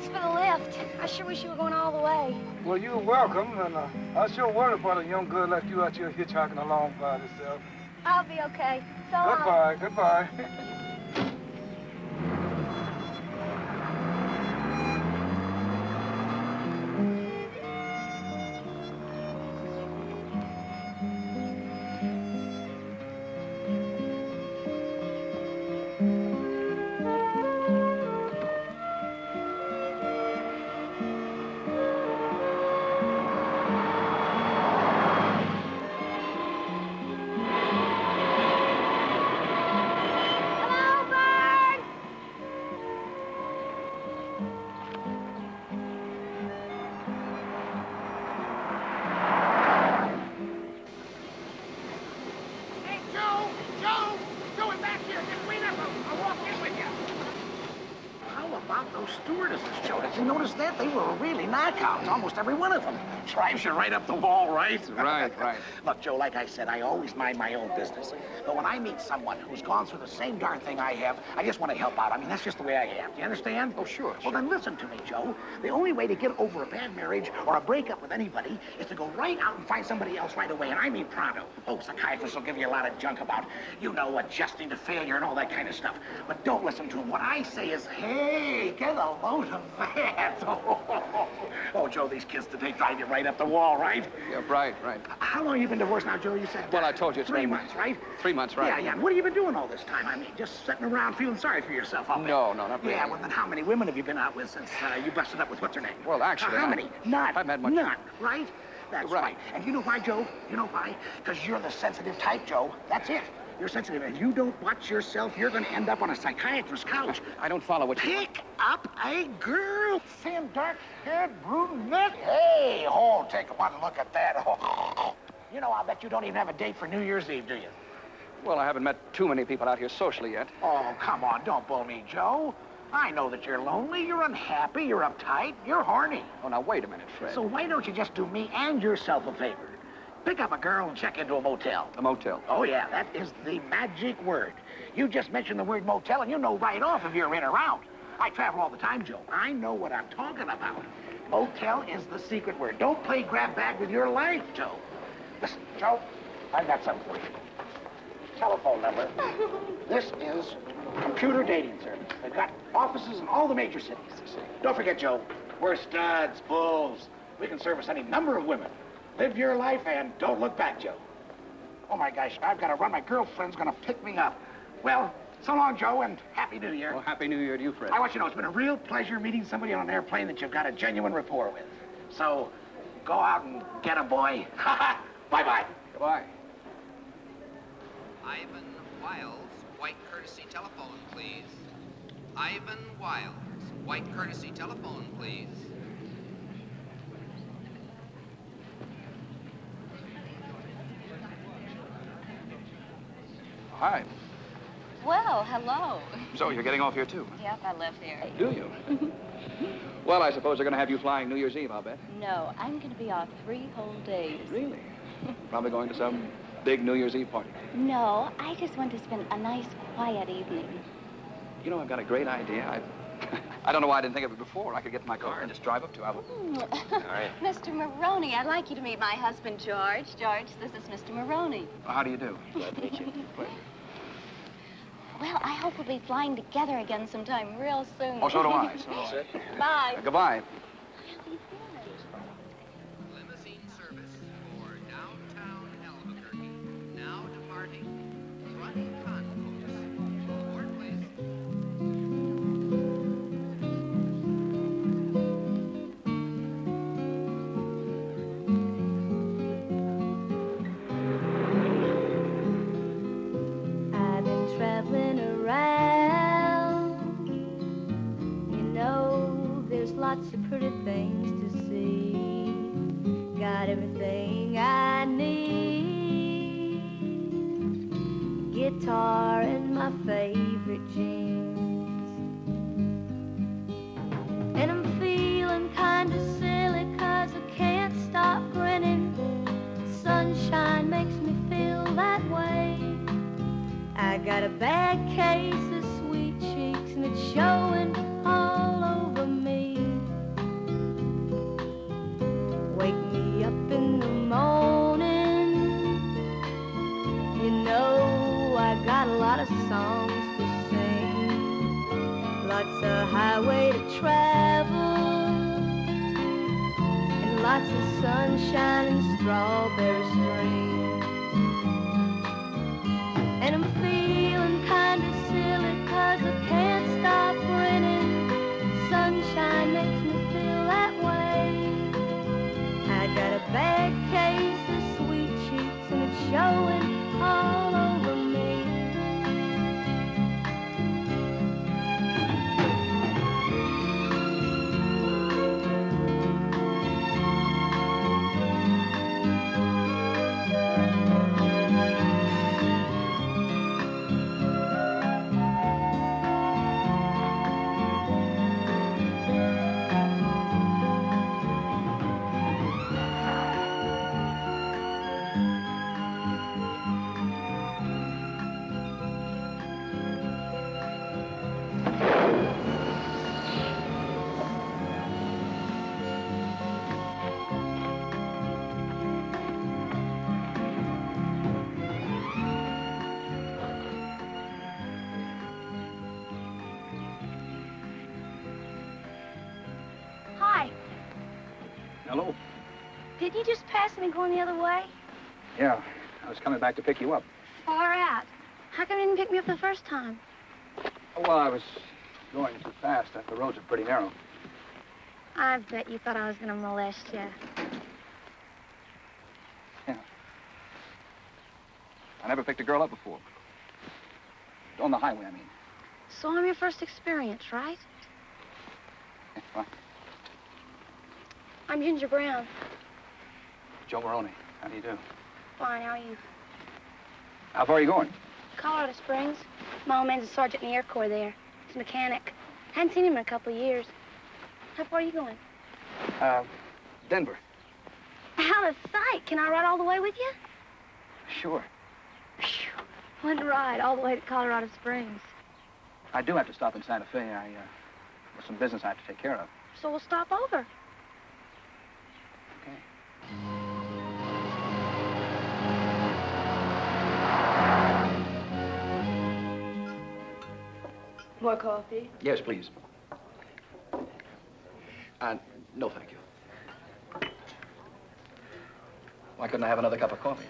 Thanks for the lift. I sure wish you were going all the way. Well, you're welcome, and I sure worry about a young girl like you out here hitchhiking along by herself. I'll be okay. So long. Goodbye. Did you notice that? They were really knockouts, almost every one of them. Drives you right up the wall, right? Right. Look, Joe, like I said, I always mind my own business. But when I meet someone who's gone through the same darn thing I have, I just want to help out. I mean, that's just the way I am. Do you understand? Oh, sure. Well, then listen to me, Joe. The only way to get over a bad marriage or a breakup with anybody is to go right out and find somebody else right away, and I mean pronto. Oh, psychiatrists will give you a lot of junk about, adjusting to failure and all that kind of stuff. But don't listen to them. What I say is, hey, get a load of that. Oh, Joe, these kids today drive you right up the wall, right? Yeah, right. How long have you been divorced now, Joe? You said... Well, I told you it's 3 months, right? 3 months, right? Yeah. And what have you been doing all this time? I mean, just sitting around feeling sorry for yourself, I'll bet. No, not really. Yeah, well, then how many women have you been out with since you busted up with what's her name? Well, actually, how many? None. I've met much. None, right? That's Right. right. And you know why, Joe? You know why? Because you're the sensitive type, Joe. That's it. You're sensitive. If you don't watch yourself, you're going to end up on a psychiatrist's couch. I don't follow what you... Pick up a girl. Thin, dark-haired brunette. Hey, take one look at that. Oh. I'll bet you don't even have a date for New Year's Eve, do you? Well, I haven't met too many people out here socially yet. Oh, come on. Don't bull me, Joe. I know that you're lonely, you're unhappy, you're uptight, you're horny. Oh, now, wait a minute, Fred. So why don't you just do me and yourself a favor? Pick up a girl and check into a motel. A motel? Oh, yeah, that is the magic word. You just mention the word motel and you know right off if you're in or out. I travel all the time, Joe. I know what I'm talking about. Motel is the secret word. Don't play grab bag with your life, Joe. Listen, Joe, I've got something for you. Telephone number. This is computer dating service. They've got offices in all the major cities. Don't forget, Joe, we're studs, bulls. We can service any number of women. Live your life and don't look back, Joe. Oh, my gosh, I've got to run. My girlfriend's going to pick me up. Well, so long, Joe, and Happy New Year. Well, Happy New Year to you, Fred. I want you to know it's been a real pleasure meeting somebody on an airplane that you've got a genuine rapport with. So, go out and get a boy. Bye-bye. Goodbye. Ivan Wiles, white courtesy telephone, please. Ivan Wiles, white courtesy telephone, please. Hi. Well, hello. So, you're getting off here, too? Yep, I live here. Do you? Well, I suppose they're going to have you flying New Year's Eve, I'll bet. No, I'm going to be off 3 whole days. Really? Probably going to some big New Year's Eve party. No, I just want to spend a nice, quiet evening. You know, I've got a great idea. I don't know why I didn't think of it before. I could get in my car and just drive up to Alabama. All right. Mr. Maroney, I'd like you to meet my husband, George. George, this is Mr. Maroney. Well, how do you do? Glad to meet you. Pleasure. Well, I hope we'll be flying together again sometime real soon. Oh, so do I. So do I. Bye. Goodbye. Limousine service for downtown Albuquerque. Now departing. Front concourse. Board, please. I've been traveling around. You know, there's lots of pretty things to see. Got everything I need. Guitar and my favorite jeans. And I'm feeling kind of silly 'cause I can't stop grinning. Sunshine makes me feel that way. I got a bad case of sweet cheeks and it's showing all over me. lot of songs to sing, lots of highway to travel, and lots of sunshine and strawberry streams. And I'm feeling kind of silly 'cause I can't stop grinning. Sunshine makes me feel that way. I got a bad case of sweet cheeks and it's showing all over me. Hi. Hello? Did you just pass me going the other way? Yeah, I was coming back to pick you up. Far out. How come you didn't pick me up the first time? Oh, well, I was going too fast. The roads are pretty narrow. I bet you thought I was going to molest you. Yeah. I never picked a girl up before. On the highway, I mean. So I'm your first experience, right? Well, I'm Ginger Brown. Joe Maroney. How do you do? Fine, how are you? How far are you going? Colorado Springs. My old man's a sergeant in the Air Corps there. He's a mechanic. Hadn't seen him in a couple of years. How far are you going? Denver. Out of sight. Can I ride all the way with you? Sure. Phew. One ride all the way to Colorado Springs. I do have to stop in Santa Fe. There's some business I have to take care of. So we'll stop over. Okay. More coffee? Yes, please. No, thank you. Why couldn't I have another cup of coffee?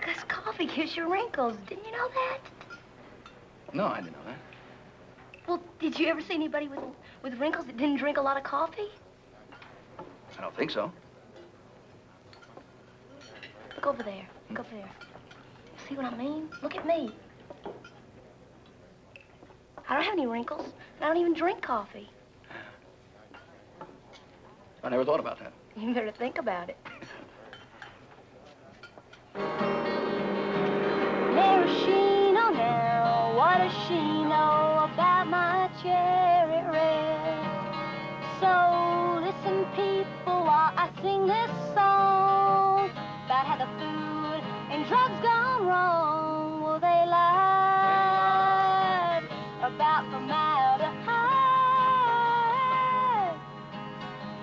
Because coffee gives you wrinkles. Didn't you know that? No, I didn't know that. Well, did you ever see anybody with wrinkles that didn't drink a lot of coffee? I don't think so. Look over there. Look over there. See what I mean? Look at me. I don't have any wrinkles, and I don't even drink coffee. I never thought about that. You better think about it. Maraschino now, what does she know about my cherry red? So listen, people, while I sing this song about how the food and drugs gone wrong. Well, they lied about formaldehyde.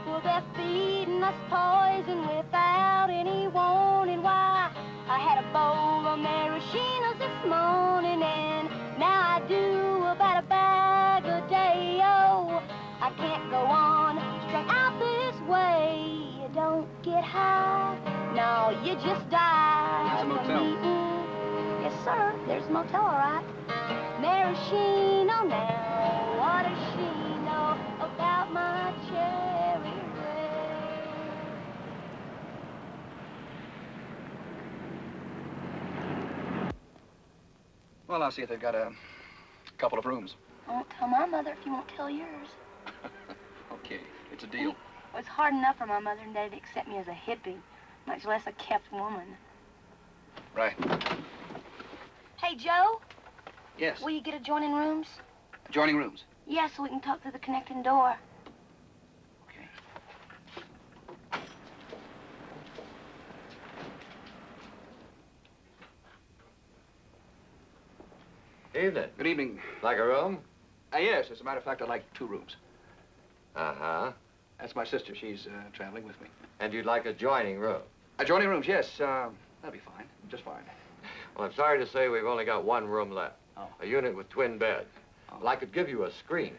Well, they're feeding us poison without any warning. Why? I had a bowl of maraschinos this morning, and now I do about a bag a day. Oh, I can't go on strung out this way. You don't get high, no, you just die. There's a motel. Yes, sir, there's a motel, all right. Maraschino now, what does she know about my cherry red? Well, I'll see if they've got a couple of rooms. I won't tell my mother if you won't tell yours. Okay, it's a deal. Well, it's hard enough for my mother and daddy to accept me as a hippie, much less a kept woman. Right. Hey, Joe, Yes. will you get adjoining rooms? Adjoining rooms. Yeah, so we can talk through the connecting door. Okay. Evening. Good evening. Like a room? Yes, as a matter of fact, I'd like 2 rooms. Uh-huh. That's my sister. She's traveling with me. And you'd like adjoining room? Adjoining rooms, yes. That'll be fine. Just fine. Well, I'm sorry to say we've only got one room left. Oh. A unit with twin beds. Oh. Well, I could give you a screen.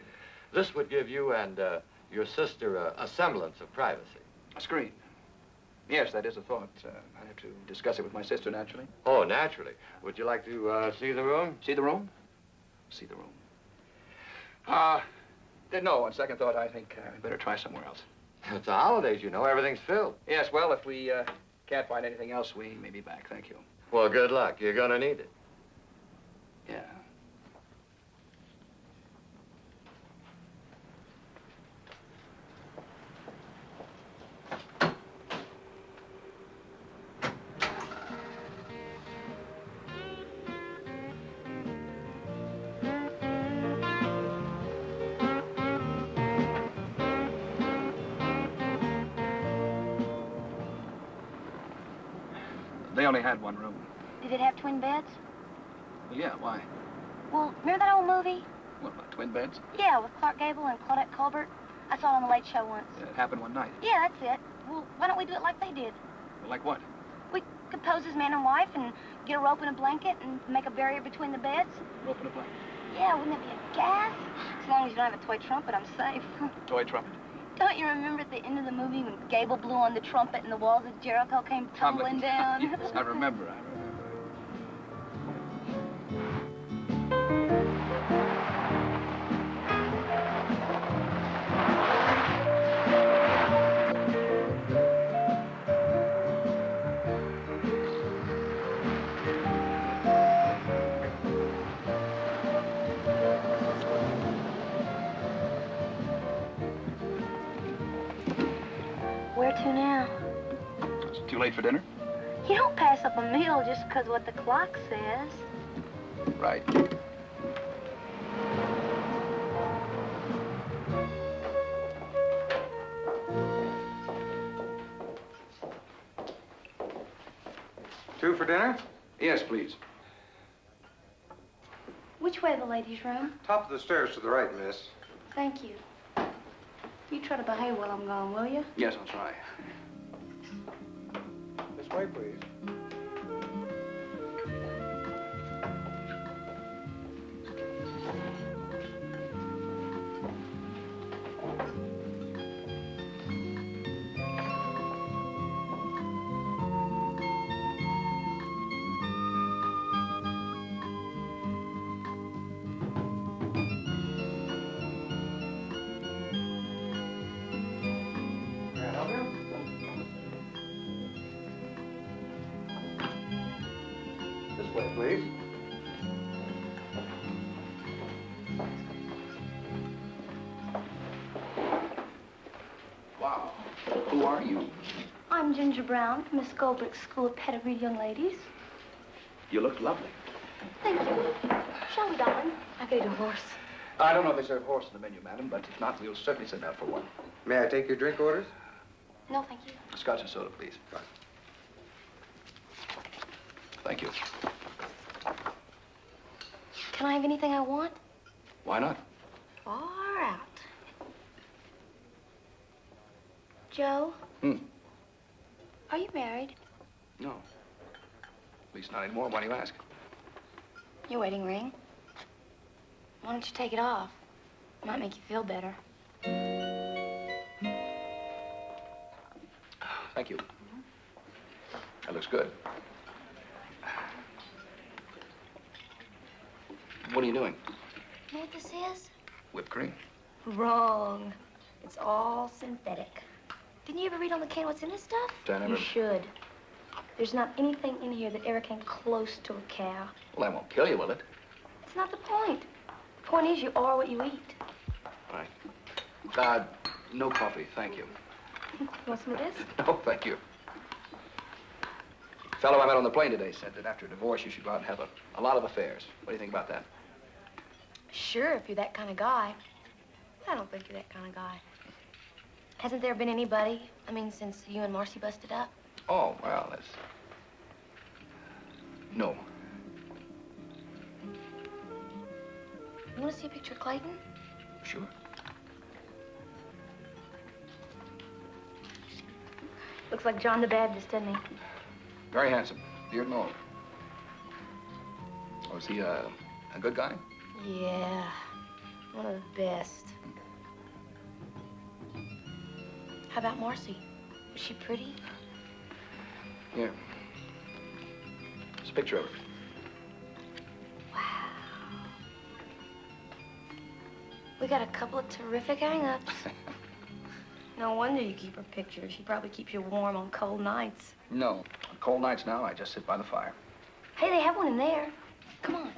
This would give you and your sister a semblance of privacy. A screen. Yes, that is a thought. I'd have to discuss it with my sister, naturally. Oh, naturally. Would you like to see the room? See the room? See the room. No, on second thought, I think I better try somewhere else. It's the holidays, you know. Everything's filled. Yes, well, if we can't find anything else, we may be back. Thank you. Well, good luck. You're gonna need it. Yeah. They only had one room. Did it have twin beds? Well, yeah, why? Well, remember that old movie? What, about twin beds? Yeah, with Clark Gable and Claudette Colbert. I saw it on the Late Show once. It happened one night. Yeah, that's it. Well, why don't we do it like they did? Like what? We could pose as man and wife and get a rope and a blanket and make a barrier between the beds. Rope and a blanket. Yeah, wouldn't that be a gas? As long as you don't have a toy trumpet, I'm safe. Toy trumpet. Don't you remember at the end of the movie when Gable blew on the trumpet and the walls of Jericho came tumbling down? Yes, I remember. Where to now? It's too late for dinner? You don't pass up a meal just because what the clock says. Right. Two for dinner? Yes, please. Which way, the ladies' room? Top of the stairs to the right, miss. Thank you. You try to behave while I'm gone, will you? Yes, I'll try. This way, please. This way, please. Wow. Who are you? I'm Ginger Brown from Miss Goldbrick's School of Pedigreed Young Ladies. You look lovely. Thank you. Shall we, darling? I could eat a horse. I don't know if they serve horse on the menu, madam, but if not, we'll certainly send out for one. May I take your drink orders? No, thank you. Scotch and soda, please. Right. Thank you. Can I have anything I want? Why not? Far out. Joe? Are you married? No. At least not anymore. Why do you ask? Your wedding ring. Why don't you take it off? Might make you feel better. Thank you. That looks good. What are you doing? You know what this is? Whipped cream. Wrong. It's all synthetic. Didn't you ever read on the can what's in this stuff? I never... You should. There's not anything in here that ever came close to a cow. Well, that won't kill you, will it? It's not the point. The point is you are what you eat. Right. No coffee, thank you. You want some of this? No, thank you. The fellow I met on the plane today said that after a divorce, you should go out and have a lot of affairs. What do you think about that? Sure, if you're that kind of guy. I don't think you're that kind of guy. Hasn't there been anybody, since you and Marcy busted up? Oh, well, that's... No. You want to see a picture of Clayton? Sure. Looks like John the Baptist, doesn't he? Very handsome. Beard and all. Oh, is he a good guy? Yeah, one of the best. How about Marcy? Was she pretty? Here. It's a picture of her. Wow. We got a couple of terrific hang-ups. No wonder you keep her pictures. She probably keeps you warm on cold nights. No. On cold nights now, I just sit by the fire. Hey, they have one in there. Come on.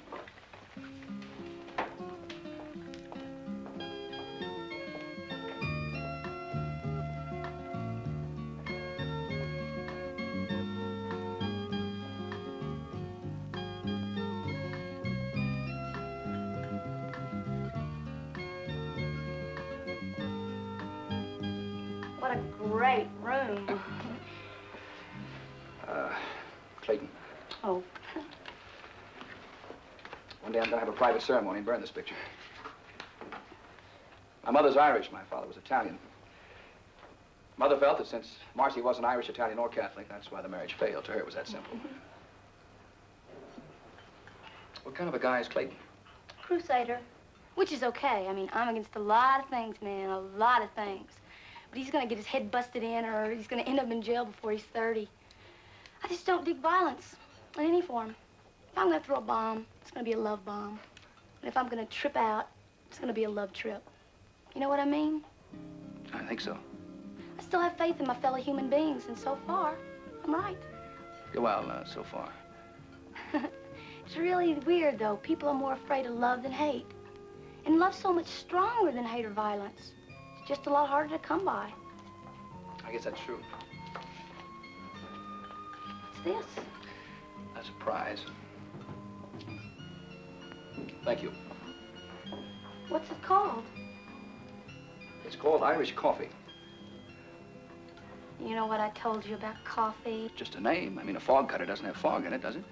What a great room. Clayton. Oh. One day I'm gonna have a private ceremony and burn this picture. My mother's Irish. My father was Italian. Mother felt that since Marcy wasn't Irish, Italian, or Catholic, that's why the marriage failed. To her, it was that simple. What kind of a guy is Clayton? Crusader. Which is okay. I mean, I'm against a lot of things, man, a lot of things. But he's gonna get his head busted in, or he's gonna end up in jail before he's 30. I just don't dig violence in any form. If I'm gonna throw a bomb, it's gonna be a love bomb. And if I'm gonna trip out, it's gonna be a love trip. You know what I mean? I think so. I still have faith in my fellow human beings, and so far, I'm right. Well, so far. It's really weird, though. People are more afraid of love than hate. And love's so much stronger than hate or violence. It's just a lot harder to come by. I guess that's true. What's this? That's a prize. Thank you. What's it called? It's called Irish coffee. You know what I told you about coffee? Just a name. I mean, a fog cutter doesn't have fog in it, does it?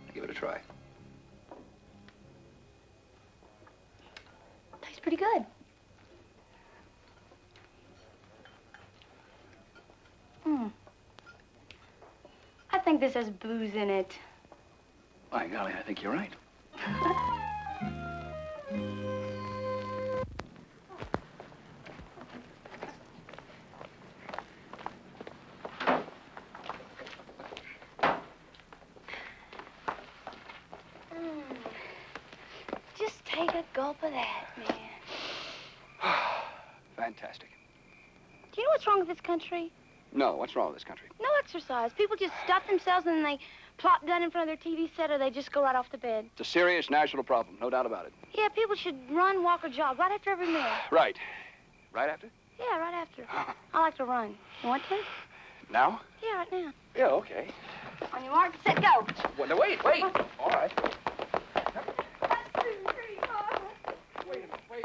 I'll give it a try. Tastes pretty good. I think this has booze in it. By golly, I think you're right. Just take a gulp of that, man. Fantastic. Do you know what's wrong with this country? No, what's wrong with this country? No exercise. People just stuff themselves and then they plop down in front of their TV set or they just go right off to bed. It's a serious national problem, no doubt about it. Yeah, people should run, walk, or jog right after every meal. Right. Right after? Yeah, right after. I like to run. You want to? Now? Yeah, right now. Yeah, okay. On your mark, set, go. Well, no, wait. All right. Wait a minute, wait.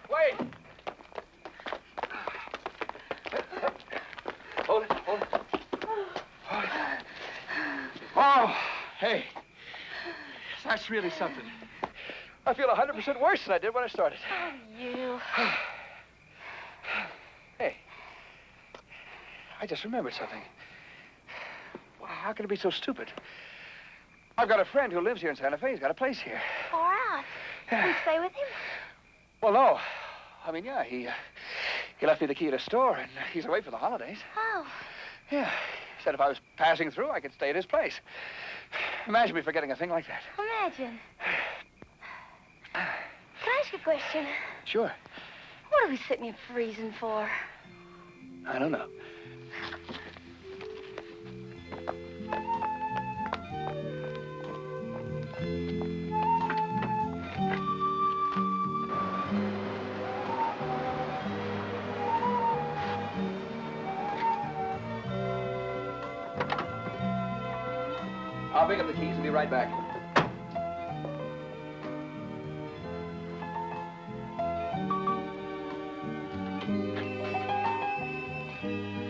Wait. Hold it. Oh, hey. That's really something. I feel 100% worse than I did when I started. Oh, you. Hey, I just remembered something. Well, how can it be so stupid? I've got a friend who lives here in Santa Fe. He's got a place here. Far out. Can we stay with him? Well, no. I mean, yeah, he left me the key to the store, and he's away for the holidays. Oh. Yeah. He said if I was passing through, I could stay at his place. Imagine me forgetting a thing like that. Imagine. Can I ask you a question? Sure. What are we sitting here freezing for? I don't know. I'll pick up the keys and be right back.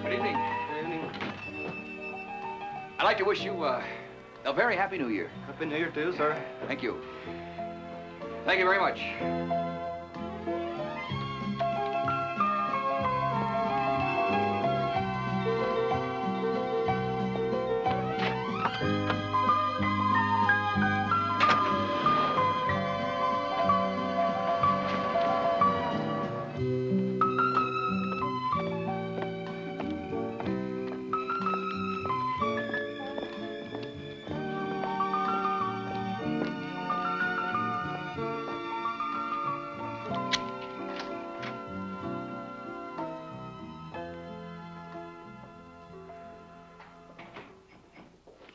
Good evening. Good evening. I'd like to wish you a very happy New Year. Happy New Year to you, sir. Thank you. Thank you very much.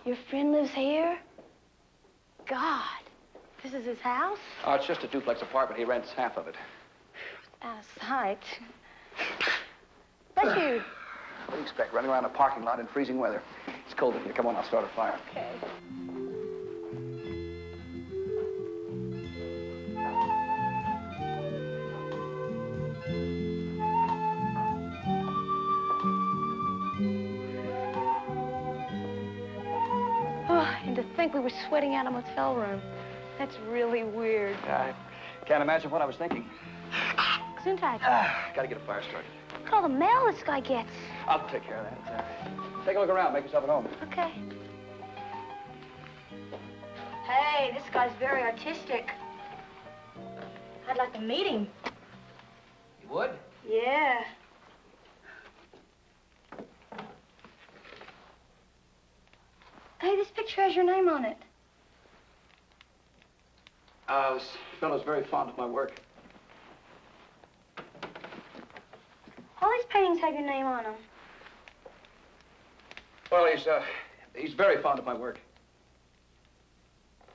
Your friend lives here? God, this is his house? Oh, it's just a duplex apartment. He rents half of it. Out of sight. That's you. What do you expect, running around a parking lot in freezing weather? It's cold in here. Come on, I'll start a fire. Okay. Oh, and to think we were sweating out a motel room. That's really weird. I can't imagine what I was thinking. Gesundheit. Gotta get a fire started. Look at all the mail this guy gets. I'll take care of that. Take a look around. Make yourself at home. Okay. Hey, this guy's very artistic. I'd like to meet him. You would? Yeah. Hey, this picture has your name on it. This fellow's very fond of my work. All these paintings have your name on them. Well, he's very fond of my work.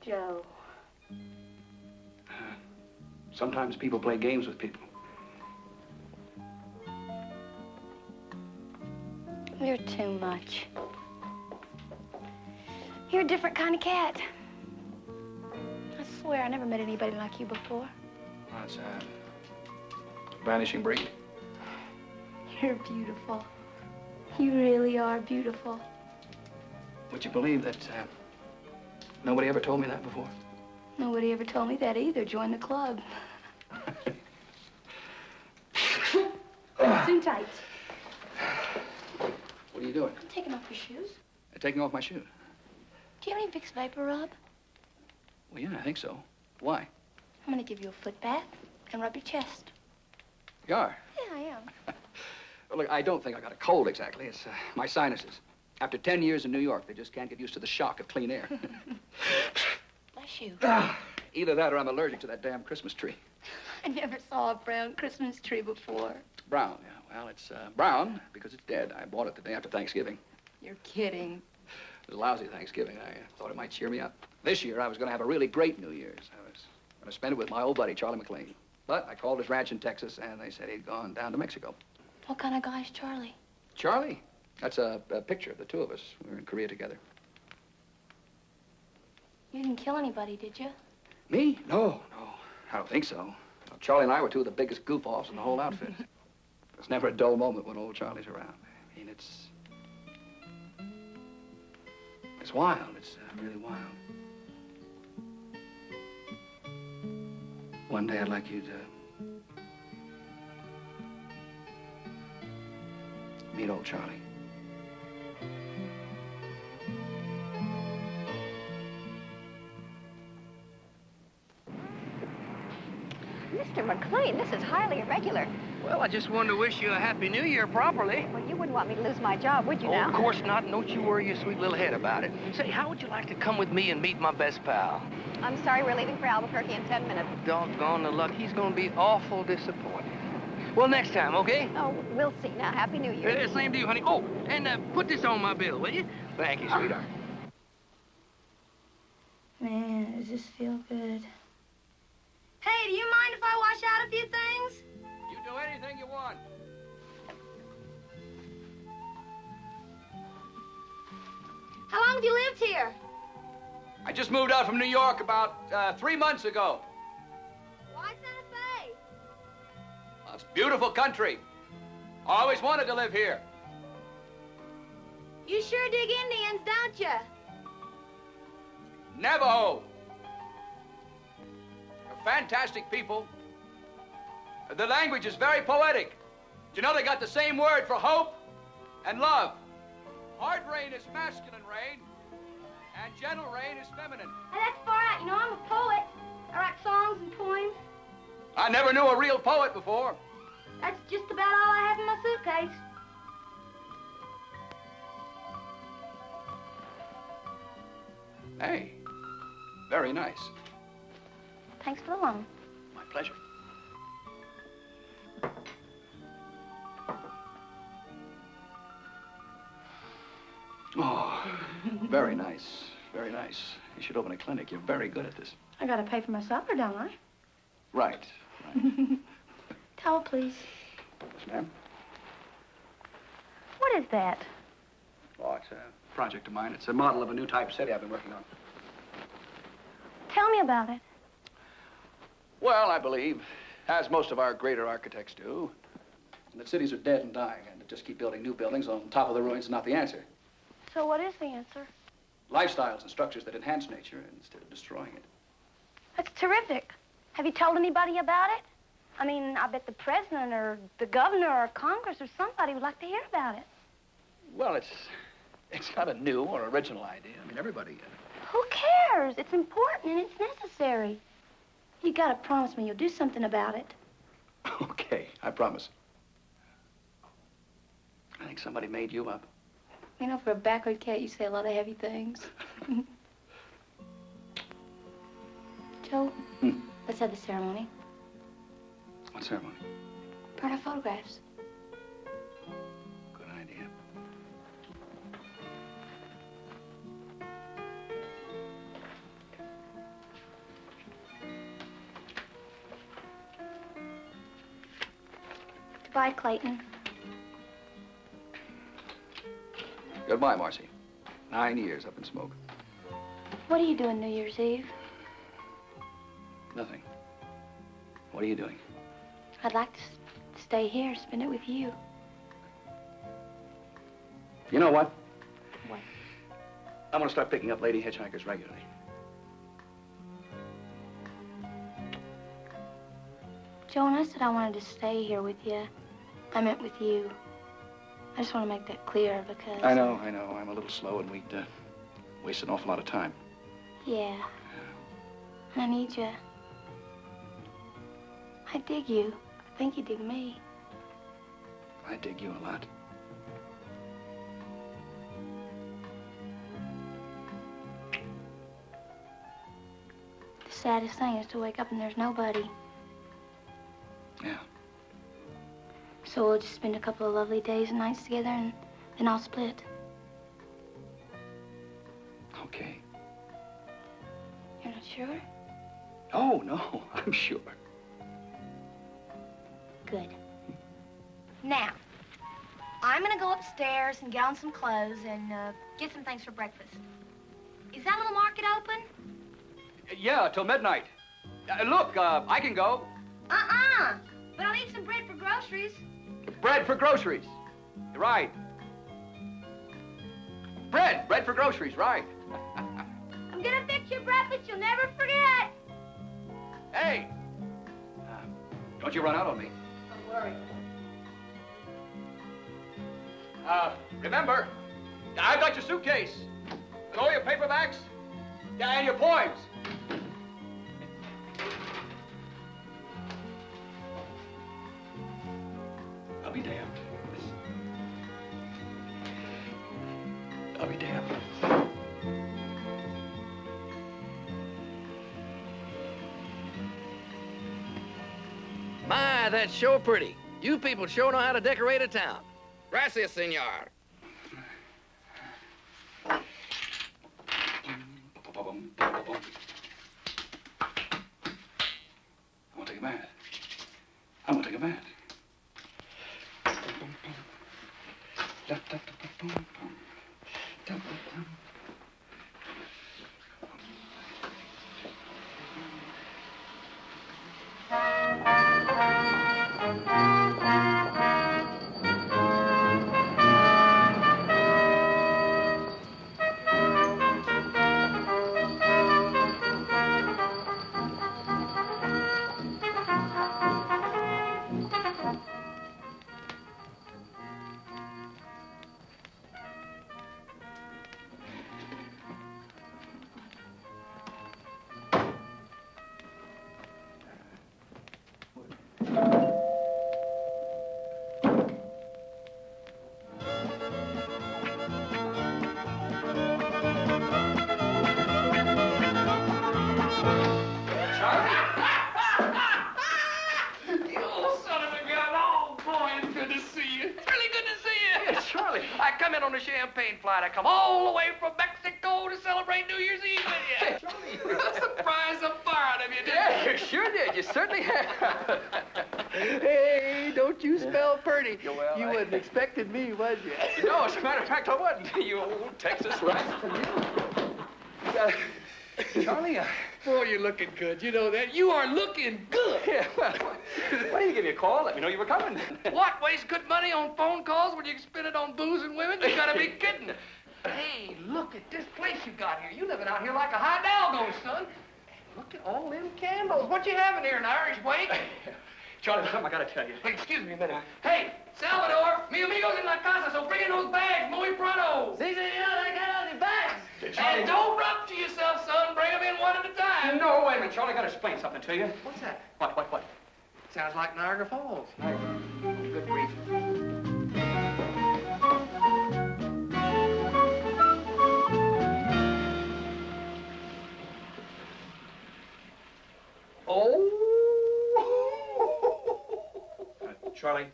Joe. Sometimes people play games with people. You're too much. You're a different kind of cat. I swear I never met anybody like you before. That's a vanishing breed. You're beautiful. You really are beautiful. Would you believe that nobody ever told me that before? Nobody ever told me that either. Join the club. Soon tight. What are you doing? I'm taking off your shoes. Taking off my shoe. Do you have any Vicks Vapor Rub? Well, yeah, I think so. Why? I'm gonna give you a foot bath and rub your chest. You are? Yeah, I am. Well, look, I don't think I got a cold exactly. It's my sinuses. After 10 years in New York, they just can't get used to the shock of clean air. Bless you. Either that or I'm allergic to that damn Christmas tree. I never saw a brown Christmas tree before. Brown, yeah. Well, it's brown because it's dead. I bought it the day after Thanksgiving. You're kidding. It was a lousy Thanksgiving. I thought it might cheer me up. This year, I was going to have a really great New Year's. I was going to spend it with my old buddy, Charlie McLean. But I called his ranch in Texas, and they said he'd gone down to Mexico. What kind of guy's Charlie? Charlie? That's a picture of the two of us. We were in Korea together. You didn't kill anybody, did you? Me? No. I don't think so. Well, Charlie and I were two of the biggest goof-offs in the whole outfit. There's never a dull moment when old Charlie's around. I mean, it's wild. It's really wild. One day I'd like you to meet old Charlie. Mr. McLean, this is highly irregular. Well, I just wanted to wish you a Happy New Year properly. Well, you wouldn't want me to lose my job, would you now? Of course not. Don't you worry your sweet little head about it. Say, how would you like to come with me and meet my best pal? I'm sorry, we're leaving for Albuquerque in 10 minutes. Doggone the luck. He's going to be awful disappointed. Well, next time, okay? Oh, we'll see now. Happy New Year. Same to you, honey. Oh, and put this on my bill, will you? Thank you, sweetheart. Man, does this feel good? Hey, do you mind if I wash out a few things? You do anything you want. How long have you lived here? I just moved out from New York about 3 months ago. Why Santa Fe? Well, it's a beautiful country. I always wanted to live here. You sure dig Indians, don't you? Navajo. They're fantastic people. The language is very poetic. Do you know they got the same word for hope and love? Hard rain is masculine rain, and gentle rain is feminine. Hey, that's far out. You know, I'm a poet. I write songs and poems. I never knew a real poet before. That's just about all I have in my suitcase. Hey, very nice. Thanks for the loan. My pleasure. Oh, Very nice. Very nice. You should open a clinic. You're very good at this. I gotta pay for my supper, don't I? Right. Towel, please. Yes, ma'am. What is that? Oh, it's a project of mine. It's a model of a new type city I've been working on. Tell me about it. Well, I believe, as most of our greater architects do, that cities are dead and dying, and to just keep building new buildings on top of the ruins is not the answer. So what is the answer? Lifestyles and structures that enhance nature instead of destroying it. That's terrific. Have you told anybody about it? I mean, I bet the president or the governor or Congress or somebody would like to hear about it. Well, it's not a new or original idea. I mean, everybody... Who cares? It's important and it's necessary. You gotta promise me you'll do something about it. Okay, I promise. I think somebody made you up. You know, for a backward cat, you say a lot of heavy things. Joe, let's have the ceremony. What ceremony? Burn our photographs. Good idea. Goodbye, Clayton. Goodbye, Marcy. 9 years up in smoke. What are you doing New Year's Eve? Nothing. What are you doing? I'd like to stay here, spend it with you. You know what? What? I'm gonna start picking up lady hitchhikers regularly. Joe, when I said I wanted to stay here with you, I meant with you. I just want to make that clear because... I know. I'm a little slow and we'd waste an awful lot of time. Yeah. And I need you. I dig you. I think you dig me. I dig you a lot. The saddest thing is to wake up and there's nobody. Yeah. So we'll just spend a couple of lovely days and nights together and then I'll split. Okay. You're not sure? Oh, no, I'm sure. Good. Now, I'm gonna go upstairs and get on some clothes and get some things for breakfast. Is that little market open? Yeah, till midnight. Look, I can go. But I'll need some bread for groceries. Bread for groceries. Right. Bread for groceries, right. I'm gonna fix your breakfast you'll never forget. Hey! Don't you run out on me. Don't worry. Remember, I've got your suitcase. And all your paperbacks. Yeah, and your poems. I'll be damned. I'll be damned. My, that's sure pretty. You people sure know how to decorate a town. Gracias, senor. I'm gonna take a bath. I'm gonna take a bath. I come in on a champagne flight. I come all the way from Mexico. know, to celebrate New Year's Eve with you. Charlie, I surprised the fire out of you, didn't Yeah, you sure did. You certainly have. Hey, don't you smell pretty? Yeah, well, you wasn't expecting me, was you? No, as a matter of fact, I wasn't. You old Texas rat. Charlie, Boy, you're looking good. You know that. You are looking good. yeah, well, why didn't you give me a call? Let me know you were coming. What? Waste good money on phone calls when you can spend it on booze and women? You gotta be kidding. Hey, look at this place you got here. You living out here like a high Dalgo, son. Look at all them candles. What you having here, an Irish wake? Charlie, something I gotta tell you. Hey, excuse me a minute. Hey, Salvador, mi amigos en la casa, so bring in those bags muy pronto. Si, senor, I got all the bags. And don't rock to yourself, son. Bring them in one at a time. No, wait a minute, Charlie. I gotta explain something to you. What's that? What? Sounds like Niagara Falls. Good grief. Oh. Charlie.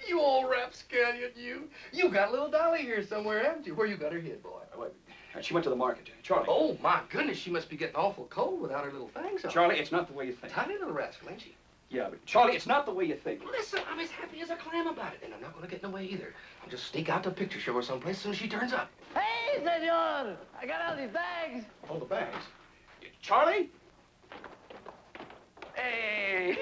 You old rapscallion, you. You got little Dolly here somewhere, haven't you? Where you got her hid, boy? She went to the market, Charlie. Oh, my goodness, she must be getting awful cold without her little fangs on. Charlie, it's not the way you think. Tiny little rascal, ain't she? Yeah, but Charlie, it's not the way you think. Listen, I'm as happy as a clam about it, and I'm not going to get in the way either. I'll just sneak out to a picture show or someplace as soon as she turns up. Hey, senor, I got all these bags. Oh, the bags. Charlie? Hey,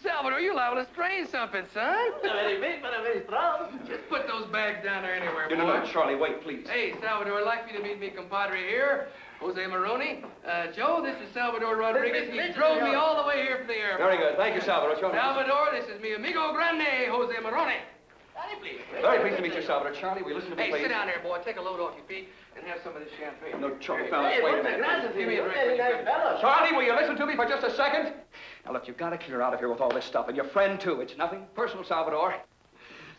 Salvador, you're liable to strain something, son. Very big, but very strong. Just put those bags down there anywhere, boy. No, Charlie, wait, please. Hey, Salvador, I'd like you to meet me compadre here, Jose Maroney. Joe, this is Salvador Rodriguez. He drove me all the way here from the airport. Very good. Thank you, Salvador. Charlie. Salvador, this is mi amigo grande, Jose Maroney. Very pleased to meet you, Salvador. Charlie, will you listen to me, Hey, please? sit down there, boy. Take a load off your feet and have some of this champagne. No, Charlie, fellas, wait a minute. Give me a drink. Will you, please? Charlie, will you listen to me for just a second? Now, look, you've got to clear out of here with all this stuff, and your friend, too. It's nothing personal, Salvador.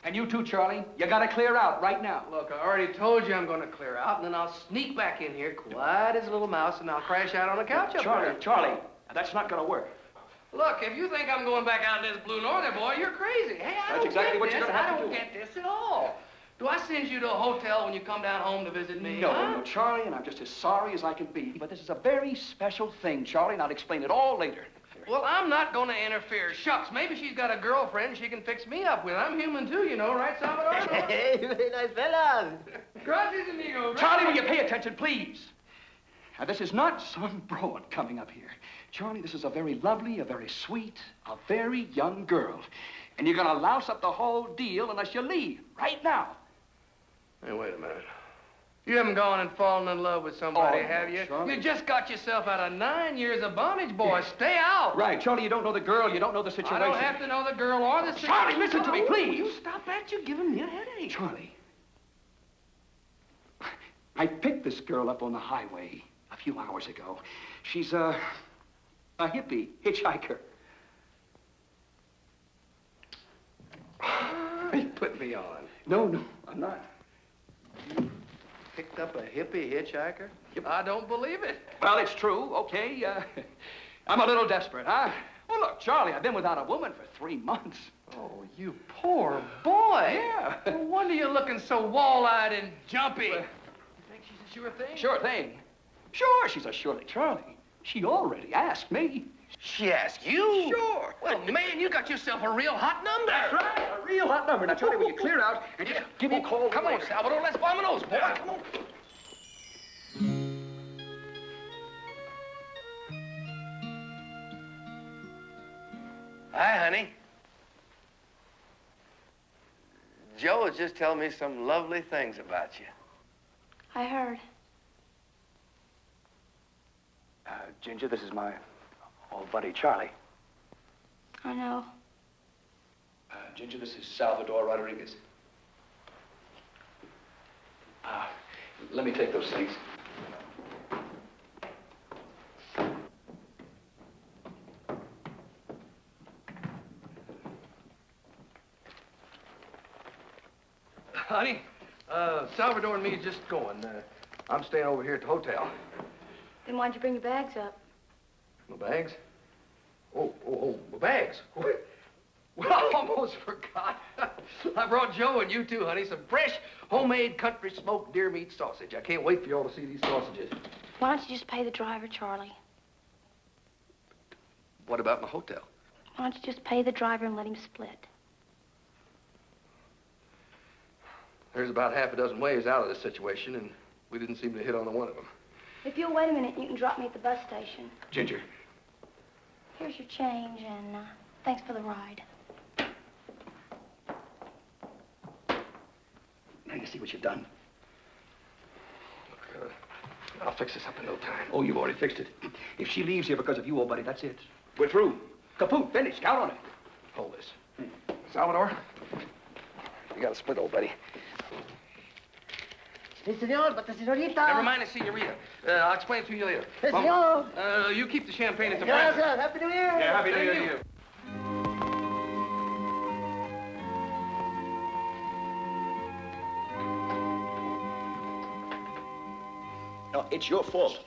And you, too, Charlie. You got to clear out right now. Look, I already told you I'm going to clear out, and then I'll sneak back in here, quiet as a little mouse, and I'll crash out on the couch up there. Charlie, that's not going to work. Look, if you think I'm going back out in this blue northern, boy, you're crazy. Hey, I That's don't exactly get what this. you're gonna have I to don't do. get this at all. Do I send you to a hotel when you come down home to visit me? No, Charlie, and I'm just as sorry as I can be. But this is a very special thing, Charlie, and I'll explain it all later. Well, I'm not going to interfere. Shucks, maybe she's got a girlfriend she can fix me up with. I'm human, too, you know, right, Salvador? Hey, very nice fellas. Gracias, amigo. Charlie, will you pay attention, please? Now, this is not some broad coming up here. Charlie, this is a very lovely, a very sweet, a very young girl. And you're going to louse up the whole deal unless you leave right now. Hey, wait a minute. You haven't gone and fallen in love with somebody, Oh, have you? Charlie. You just got yourself out of 9 years of bondage, boy. Stay out. Right, Charlie, you don't know the girl, you don't know the situation. I don't have to know the girl or the situation. Charlie, listen to me, please. You stop that. You're giving me a headache. Charlie, I picked this girl up on the highway a few hours ago. She's a hippie, hitchhiker. You put me on. No, I'm not. Picked up a hippie hitchhiker? Yep. I don't believe it. Well, it's true, okay. I'm a little desperate, huh? Well, look, Charlie, I've been without a woman for 3 months. Oh, you poor boy. Yeah. No wonder you're looking so wall-eyed and jumpy. You think she's a sure thing? Sure thing. Sure, she's a surely Charlie. She already asked me. She asked you? Sure. Well, man, you got yourself a real hot number. That's right, a real hot number. Now, Charlie, will you clear out and just give me a call Come on, later? Salvador, let's vámonos, boy. Come on. Hi, honey. Joe was just telling me some lovely things about you. I heard. Ginger, this is my old buddy, Charlie. I know. Ginger, this is Salvador Rodriguez. Let me take those things. Honey, Salvador and me just going. I'm staying over here at the hotel. Then why'd you bring your bags up? My bags? Oh, my bags. Well, I almost forgot. I brought Joe and you too, honey, some fresh, homemade country smoked deer meat sausage. I can't wait for y'all to see these sausages. Why don't you just pay the driver, Charlie? What about my hotel? Why don't you just pay the driver and let him split? There's about half a dozen ways out of this situation, and we didn't seem to hit on one of them. If you'll wait a minute, you can drop me at the bus station. Ginger. Here's your change, and thanks for the ride. Now you see what you've done. Look, I'll fix this up in no time. Oh, you've already fixed it. If she leaves here because of you, old buddy, that's it. We're through. Kaput, finished. Count on it. Hold this. Salvador, you got to split, old buddy. Si, senor, but the senorita... Never mind the senorita. I'll explain it to you later. Si, Mama, senor. you keep the champagne at the Yes, front. sir. Happy New Year. Yeah, happy New Year to Thank you. No, it's your fault.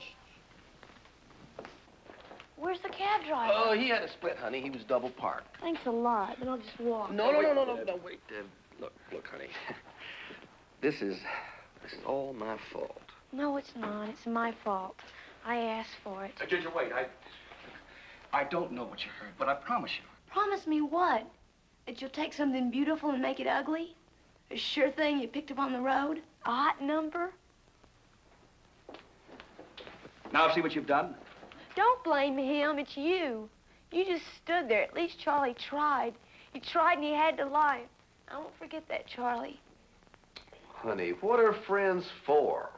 Where's the cab driver? Oh, he had a split, honey. He was double parked. Thanks a lot. Then I'll just walk. No, wait. Look, honey. This is all my fault. No, it's not. It's my fault. I asked for it. Ginger, wait. I don't know what you heard, but I promise you. Promise me what? That you'll take something beautiful and make it ugly? A sure thing you picked up on the road? A hot number? Now see what you've done? Don't blame him. It's you. You just stood there. At least Charlie tried. He tried and he had to lie. I won't forget that, Charlie. Honey, what are friends for?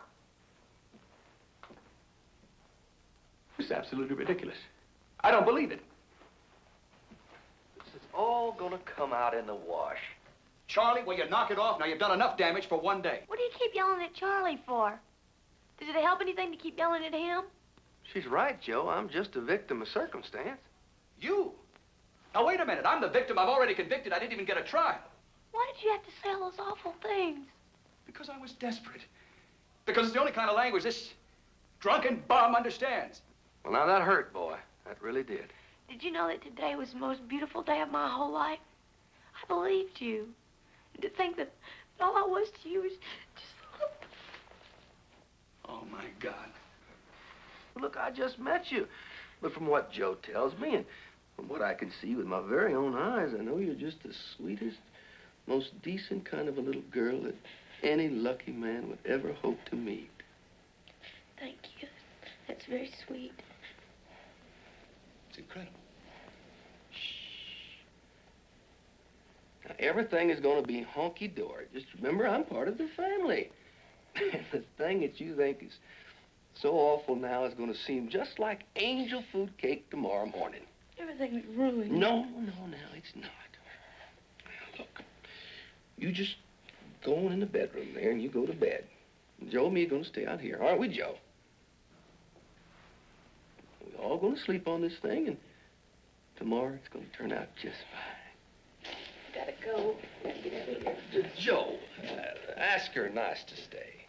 It's absolutely ridiculous. I don't believe it. This is all gonna come out in the wash. Charlie, will you knock it off? Now, you've done enough damage for one day. What do you keep yelling at Charlie for? Does it help anything to keep yelling at him? She's right, Joe. I'm just a victim of circumstance. You? Now, wait a minute. I'm the victim. I'm already convicted. I didn't even get a trial. Why did you have to say all those awful things? Because I was desperate. Because it's the only kind of language this drunken bum understands. Well, now that hurt, boy. That really did. Did you know that today was the most beautiful day of my whole life? I believed you. And to think that all I was to you was just... Oh, my God. Look, I just met you. But from what Joe tells me and from what I can see with my very own eyes, I know you're just the sweetest, most decent kind of a little girl that any lucky man would ever hope to meet. Thank you. That's very sweet. It's incredible. Now, everything is going to be honky-dory. Just remember, I'm part of the family. And the thing that you think is so awful now is going to seem just like angel food cake tomorrow morning. Everything's ruined. No, it's not. Now, look, you just go on in the bedroom there and you go to bed. And Joe and me are going to stay out here. Aren't we, Joe? We're all going to sleep on this thing, and tomorrow it's going to turn out just fine. Gotta go. Gotta get out of here. Joe, ask her nice to stay.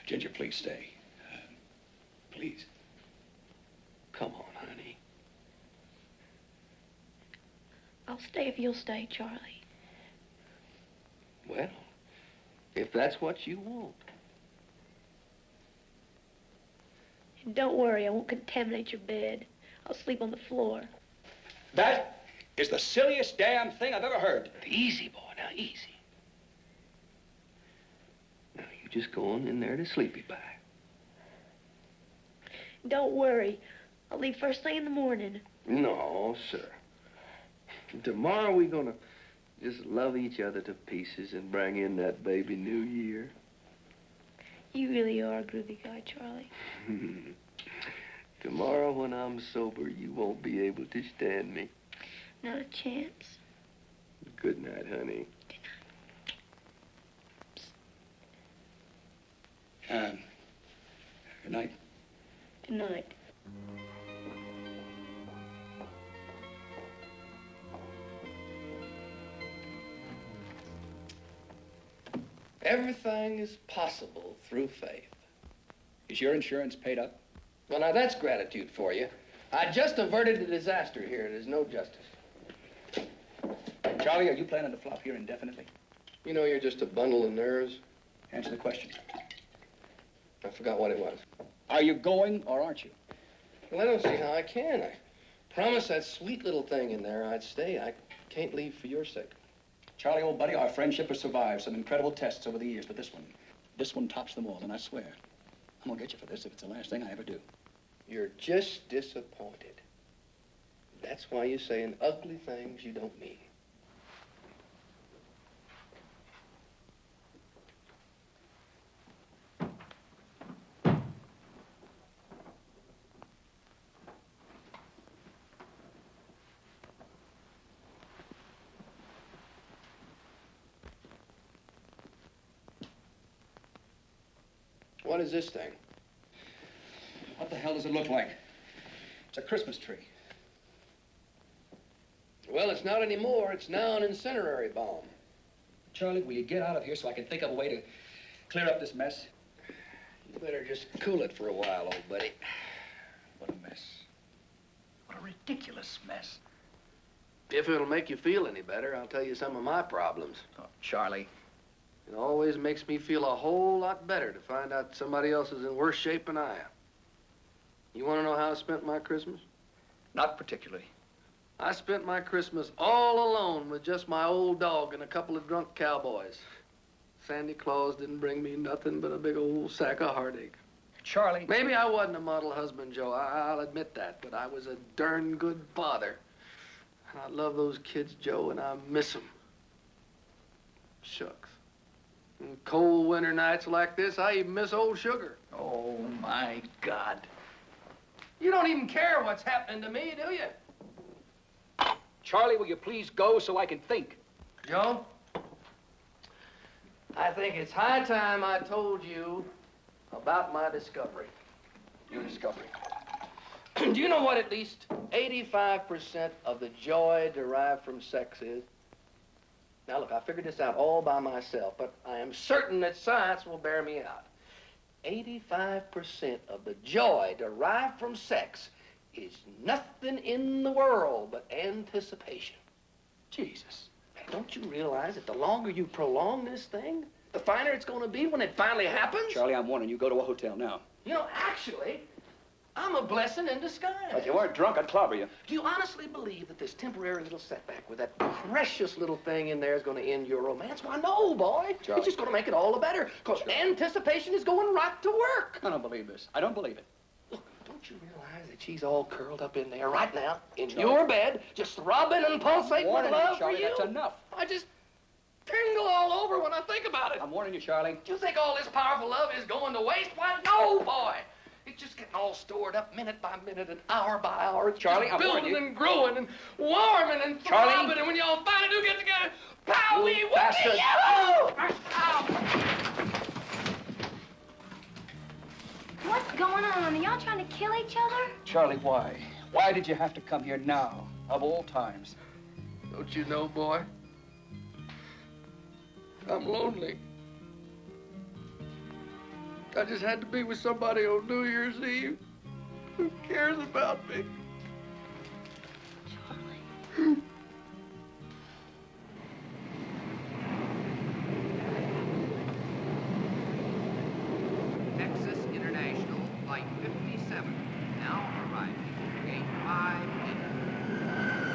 Ginger, please stay. Please. Come on, honey. I'll stay if you'll stay, Charlie. Well, if that's what you want. And don't worry, I won't contaminate your bed. I'll sleep on the floor. That is the silliest damn thing I've ever heard. Easy, boy, now, easy. Now, you just go on in there to sleepy pie. Don't worry. I'll leave first thing in the morning. No, sir. Tomorrow we're gonna just love each other to pieces and bring in that baby New Year. You really are a groovy guy, Charlie. Tomorrow when I'm sober, you won't be able to stand me. Not a chance. Good night, honey. Good night. Good night. Everything is possible through faith. Is your insurance paid up? Well, now that's gratitude for you. I just averted a disaster here. There's no justice. Charlie, are you planning to flop here indefinitely? You know you're just a bundle of nerves. Answer the question. I forgot what it was. Are you going or aren't you? Well, I don't see how I can. I promised that sweet little thing in there I'd stay. I can't leave for your sake. Charlie, old buddy, our friendship has survived some incredible tests over the years, but this one tops them all, and I swear, I'm gonna get you for this if it's the last thing I ever do. You're just disappointed. That's why you say ugly things you don't mean. What is this thing? What the hell does it look like? It's a Christmas tree. Well, it's not anymore. It's now an incendiary bomb. Charlie, will you get out of here so I can think of a way to clear up this mess? You better just cool it for a while, old buddy. What a mess. What a ridiculous mess. If it'll make you feel any better, I'll tell you some of my problems. Oh, Charlie. It always makes me feel a whole lot better to find out somebody else is in worse shape than I am. You want to know how I spent my Christmas? Not particularly. I spent my Christmas all alone with just my old dog and a couple of drunk cowboys. Sandy Claus didn't bring me nothing but a big old sack of heartache. Charlie. Maybe I wasn't a model husband, Joe. I'll admit that, but I was a darn good father. I love those kids, Joe, and I miss them. Shucks. And cold winter nights like this, I even miss old Sugar. Oh, my God. You don't even care what's happening to me, do you? Charlie, will you please go so I can think? Joe, I think it's high time I told you about my discovery. Your discovery. Do you know what at least 85% of the joy derived from sex is? Now, look, I figured this out all by myself, but I am certain that science will bear me out. 85% of the joy derived from sex is nothing in the world but anticipation. Jesus. Don't you realize that the longer you prolong this thing, the finer it's going to be when it finally happens? Charlie, I'm warning you. Go to a hotel now. You know, actually, I'm a blessing in disguise. If you weren't drunk, I'd clobber you. Do you honestly believe that this temporary little setback with that precious little thing in there is going to end your romance? Why, no, boy. Charlie. It's just going to make it all the better, because anticipation is going right to work. I don't believe this. I don't believe it. Look, don't you realize that she's all curled up in there right now, in Charlie. your bed, just throbbing and pulsating with love Charlie, for you? that's enough. I just tingle all over when I think about it. I'm warning you, Charlie. Do you think all this powerful love is going to waste? Why, no, boy. It's just getting all stored up minute by minute and hour by hour. It's Charlie, I'm building warning you. and growing and warming and Charlie. throbbing. And when y'all finally do get together, powie, You whoopie, bastard. yahoo! What's going on? Are y'all trying to kill each other? Charlie, why? Why did you have to come here now, of all times? Don't you know, boy? I'm lonely. I just had to be with somebody on New Year's Eve who cares about me. Charlie. Texas International Flight 57, now arriving. Gate 5 in.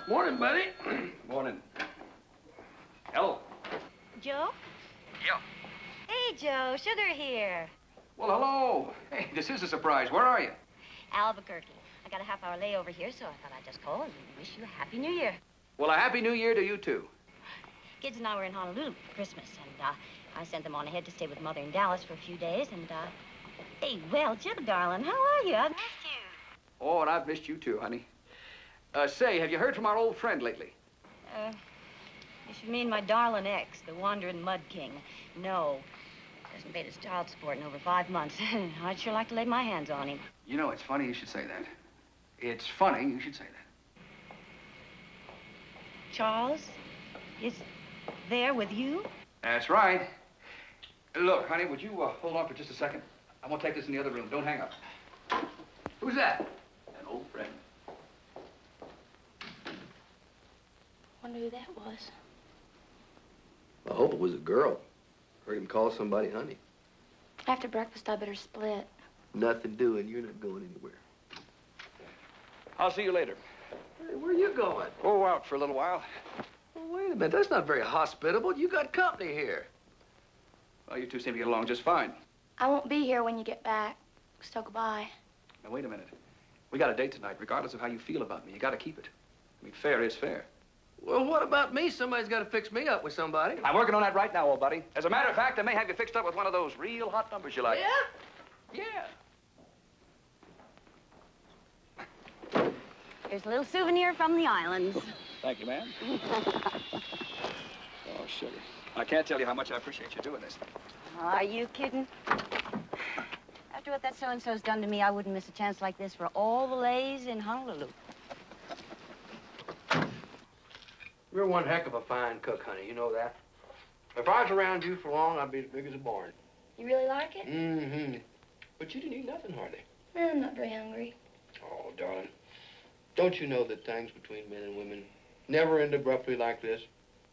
Morning, buddy. Morning. Hello. Joe? Yeah. Hey, Joe. Sugar here. Well, hello. Hey, this is a surprise. Where are you? Albuquerque. I got a half-hour layover here, so I thought I'd just call and wish you a Happy New Year. Well, a Happy New Year to you, too. Kids and I were in Honolulu for Christmas, and I sent them on ahead to stay with Mother in Dallas for a few days, and, hey, well, Joe, darling, how are you? I've missed you. Oh, and I've missed you, too, honey. Say, have you heard from our old friend lately? You should mean my darling ex, the wandering mud king. No. Hasn't paid his child support in over 5 months. I'd sure like to lay my hands on him. You know, it's funny you should say that. It's funny you should say that. Charles is there with you? That's right. Look, honey, would you hold on for just a second? I'm gonna take this in the other room. Don't hang up. Who's that? An old friend. Wonder who that was. I hope it was a girl. Heard him call somebody honey. After breakfast, I better split. Nothing doing. You're not going anywhere. I'll see you later. Hey, where are you going? Go out for a little while. Well, wait a minute. That's not very hospitable. You got company here. Well, you two seem to get along just fine. I won't be here when you get back. So goodbye. Now, wait a minute. We got a date tonight, regardless of how you feel about me. You gotta keep it. I mean, fair is fair. Well, what about me? Somebody's got to fix me up with somebody. I'm working on that right now, old buddy. As a matter of fact, I may have you fixed up with one of those real hot numbers you like. Yeah? Yeah. Here's a little souvenir from the islands. Thank you, ma'am. Oh, sugar. I can't tell you how much I appreciate you doing this. Are you kidding? After what that so-and-so's done to me, I wouldn't miss a chance like this for all the lays in Honolulu. You're one heck of a fine cook, honey. You know that. If I was around you for long, I'd be as big as a barn. You really like it? Mm-hmm. But you didn't eat nothing, hardly. I'm not very hungry. Oh, darling. Don't you know that things between men and women never end abruptly like this?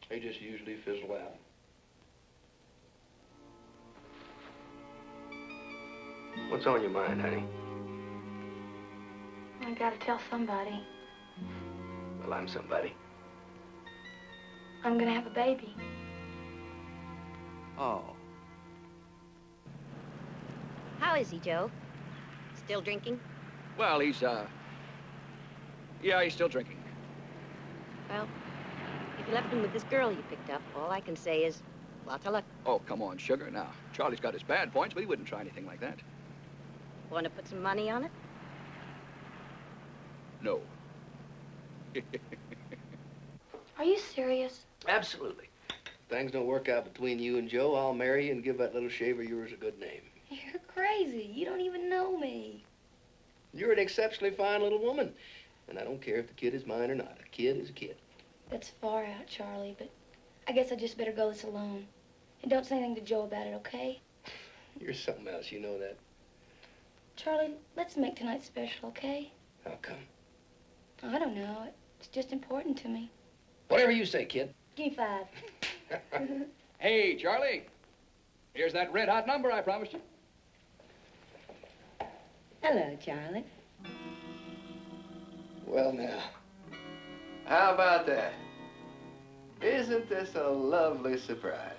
They just usually fizzle out. What's on your mind, honey? I gotta tell somebody. Well, I'm somebody. I'm gonna have a baby. Oh. How is he, Joe? Still drinking? Well, he's, yeah, he's still drinking. Well, if you left him with this girl you picked up, all I can say is, lots of luck. Oh, come on, sugar. Now, Charlie's got his bad points, but he wouldn't try anything like that. Want to put some money on it? No. Are you serious? Absolutely. If things don't work out between you and Joe, I'll marry you and give that little shave of yours a good name. You're crazy. You don't even know me. You're an exceptionally fine little woman. And I don't care if the kid is mine or not. A kid is a kid. That's far out, Charlie, but I guess I just better go this alone. And don't say anything to Joe about it, okay? You're something else, you know that. Charlie, let's make tonight special, okay? How come? I don't know. It's just important to me. Whatever you say, kid. Give me 5. Hey, Charlie. Here's that red hot number I promised you. Hello, Charlie. Well, now, how about that? Isn't this a lovely surprise?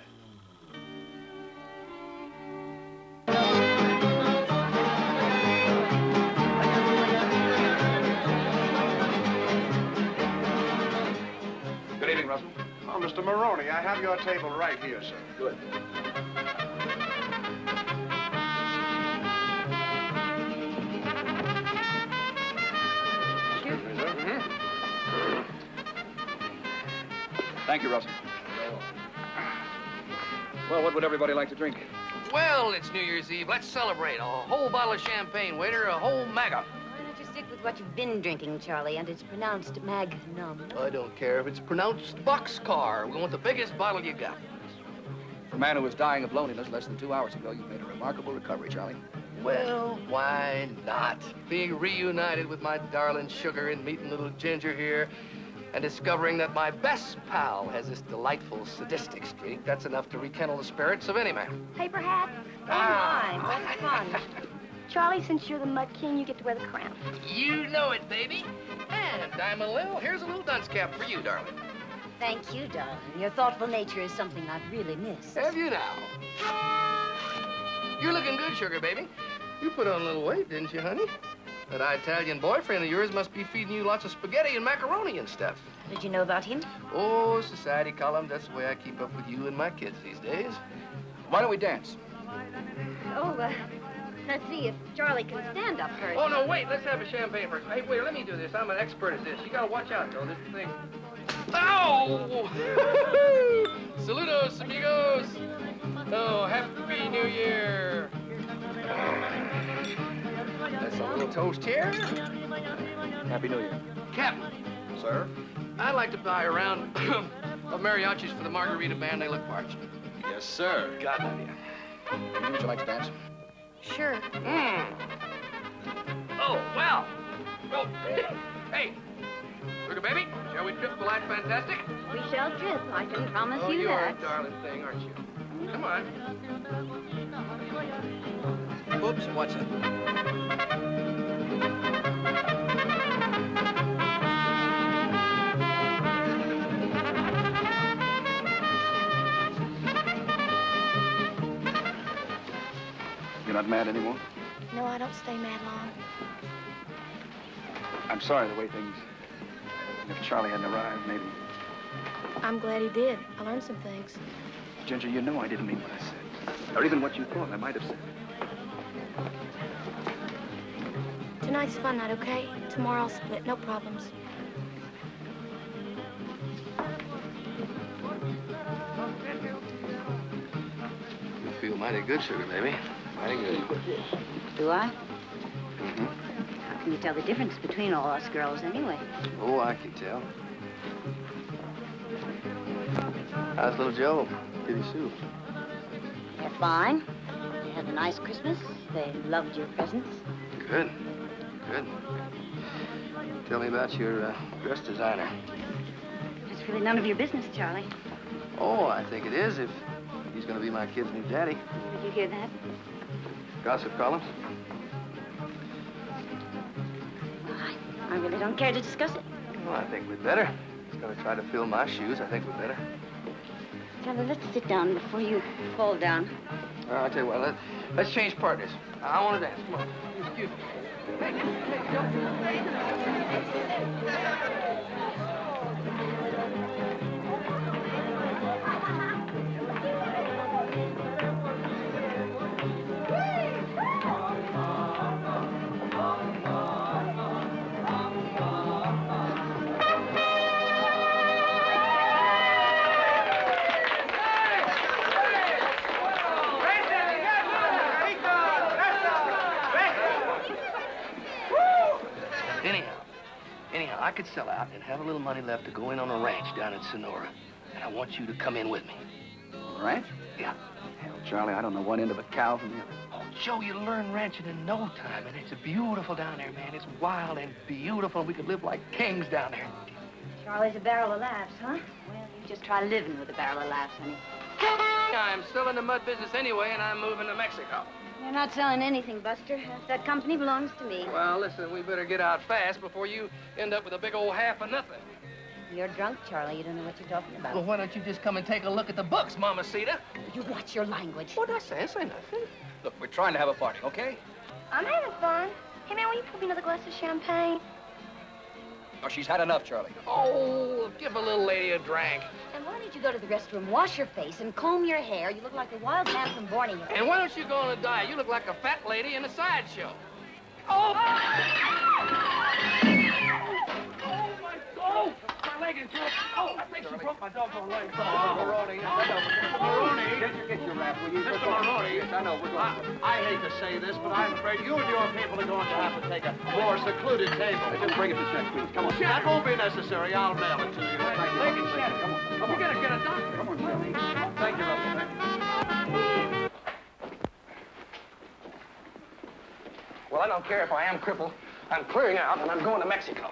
Good evening, Russell. Oh, Mr. Maroney, I have your table right here, sir. Good. Thank you, Russell. Well, what would everybody like to drink? Well, it's New Year's Eve. Let's celebrate. A whole bottle of champagne, waiter, a whole maga. Why don't you stick with what you've been drinking, Charlie, and it's pronounced magnum? I don't care if it's pronounced boxcar. We want the biggest bottle you got. For a man who was dying of loneliness less than 2 hours ago, you've made a remarkable recovery, Charlie. Well, why not? Being reunited with my darling Sugar and meeting little Ginger here and discovering that my best pal has this delightful sadistic streak, that's enough to rekindle the spirits of any man. Paper hat? Fine, what's fun? Charlie, since you're the Mud King, you get to wear the crown. You know it, baby. And I'm here's a little dunce cap for you, darling. Thank you, darling. Your thoughtful nature is something I've really missed. Have you now? You're looking good, Sugar, baby. You put on a little weight, didn't you, honey? That Italian boyfriend of yours must be feeding you lots of spaghetti and macaroni and stuff. Did you know about him? Oh, society columns, that's the way I keep up with you and my kids these days. Why don't we dance? Oh, let's see if Charlie can stand up first. Oh, no, wait, let's have a champagne first. Hey, wait, let me do this. I'm an expert at this. You gotta watch out, though, this thing. Ow! Saludos, amigos. Oh, Happy New Year. That's a little toast here. Happy New Year. Captain, Sir? I'd like to buy a round of mariachis for the margarita band. They look parched. Yes, sir. Got an idea. Would you like to dance? Sure. Oh, well. Well, hey, sugar baby, shall we trip the light fantastic? We shall trip, I can promise Oh, you you're that. a darling thing, aren't you? Come on. Oops, what's it? You're not mad anymore? No, I don't stay mad long. I'm sorry the way things... If Charlie hadn't arrived, maybe... I'm glad he did. I learned some things. Ginger, you know I didn't mean what I said. Or even what you thought I might have said. Tonight's fun night, okay? Tomorrow I'll split, no problems. You feel mighty good, sugar baby. Mighty good. Do I? Mm-hmm. How can you tell the difference between all us girls anyway? Oh, I can tell. How's little Joe? Kitty Sue? They're fine. They had a nice Christmas. They loved your presents. Good. Good. Tell me about your dress designer. It's really none of your business, Charlie. Oh, I think it is if he's going to be my kid's new daddy. Did you hear that? Gossip columns? I really don't care to discuss it. Well, I think we'd better. He's going to try to fill my shoes. I think we'd better. Charlie, let's sit down before you fall down. I'll tell you what, let's change partners. I want to dance. Come on. Excuse me. Hey, Anyhow, I could sell out and have a little money left to go in on a ranch down in Sonora. And I want you to come in with me. Ranch? Yeah. Hell, Charlie, I don't know one end of a cow from the other. Oh, Joe, you'll learn ranching in no time. And it's beautiful down there, man. It's wild and beautiful. We could live like kings down there. Charlie's a barrel of laughs, huh? Well, you just try living with a barrel of laughs, honey. I'm still in the mud business anyway, and I'm moving to Mexico. You're not selling anything, Buster. That company belongs to me. Well, listen, we better get out fast before you end up with a big old half of nothing. You're drunk, Charlie. You don't know what you're talking about. Well, why don't you just come and take a look at the books, Mamacita? You watch your language. What did I say? I say nothing. Look, we're trying to have a party, okay? I'm having fun. Hey, man, will you pour me another glass of champagne? Oh, she's had enough, Charlie. Oh, give a little lady a drink. And why don't you go to the restroom, wash your face, and comb your hair? You look like a wild man from Borneo. And why don't you go on a diet? You look like a fat lady in a sideshow. Oh! Oh, my leg is broke. Oh, I think she broke my doggone leg. Oh, Maroney. Maroney. Get your wrap, will you? Mr. Maroney. Yes, I know. We're going. I hate to say this, but I'm afraid you and your people are going to have to take a more secluded table. Just bring it to check, please. Come on. That won't be necessary. I'll mail it to you. Thank you. Come on. Come on. You gotta get a doctor. Come on, Charlie. Thank you, Russell. Thank you. Well, I don't care if I am crippled. I'm clearing out, and I'm going to Mexico.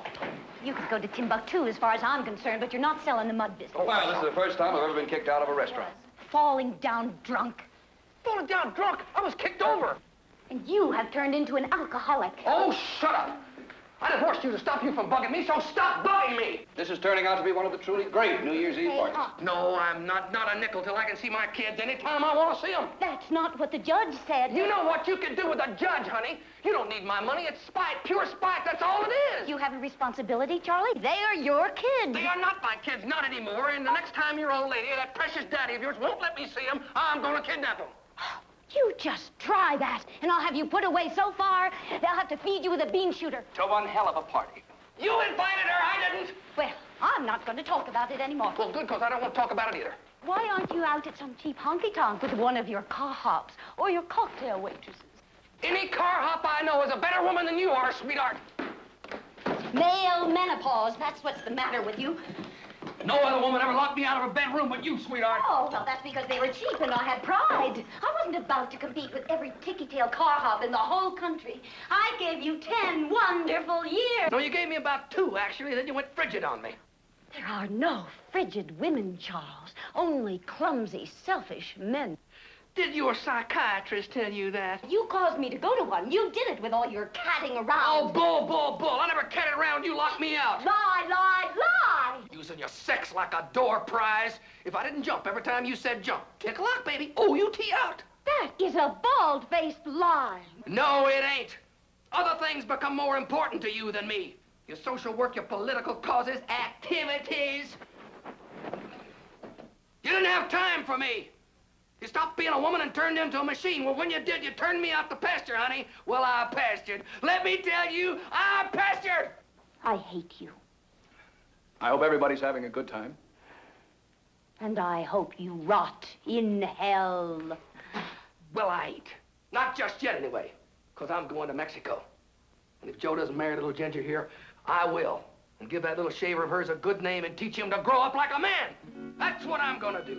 You could go to Timbuktu as far as I'm concerned, but you're not selling the mud business. Well, this is the first time I've ever been kicked out of a restaurant. Falling down drunk. Falling down drunk. I was kicked over. And you have turned into an alcoholic. Oh, shut up. I didn't force you to stop you from bugging me, so stop bugging me. This is turning out to be one of the truly great New Year's Eve parties. No, I'm not a nickel till I can see my kids anytime I want to see them. That's not what the judge said. You know what you can do with a judge, honey. You don't need my money. It's spite, pure spite. That's all it is. You have a responsibility, Charlie. They are your kids. They are not my kids, not anymore. And the next time your old lady or that precious daddy of yours won't let me see them, I'm going to kidnap them. You just try that, and I'll have you put away so far, they'll have to feed you with a bean shooter. To one hell of a party. You invited her, I didn't. Well, I'm not going to talk about it anymore. Well, good, because I don't want to talk about it either. Why aren't you out at some cheap honky-tonk with one of your car hops or your cocktail waitresses? Any car hop I know is a better woman than you are, sweetheart. Male menopause, that's what's the matter with you. No other woman ever locked me out of her bedroom but you, sweetheart. Oh, well, that's because they were cheap and I had pride. I wasn't about to compete with every ticky-tail car hop in the whole country. I gave you 10 wonderful years. No, you gave me about 2, actually. Then you went frigid on me. There are no frigid women, Charles. Only clumsy, selfish men. Did your psychiatrist tell you that? You caused me to go to one. You did it with all your catting around. Oh, bull, bull, bull. I never catted around. You locked me out. Lie, lie, lie. Using your sex like a door prize. If I didn't jump every time you said jump, tick-a-lock, baby. O-U-T out. That is a bald-faced lie. No, it ain't. Other things become more important to you than me. Your social work, your political causes, activities. You didn't have time for me. You stopped being a woman and turned into a machine. Well, when you did, you turned me out to pasture, honey. Well, I pastured. Let me tell you, I pastured. I hate you. I hope everybody's having a good time. And I hope you rot in hell. Well, I ain't. Not just yet, anyway. Because I'm going to Mexico. And if Joe doesn't marry little Ginger here, I will. And give that little shaver of hers a good name and teach him to grow up like a man. That's what I'm gonna do.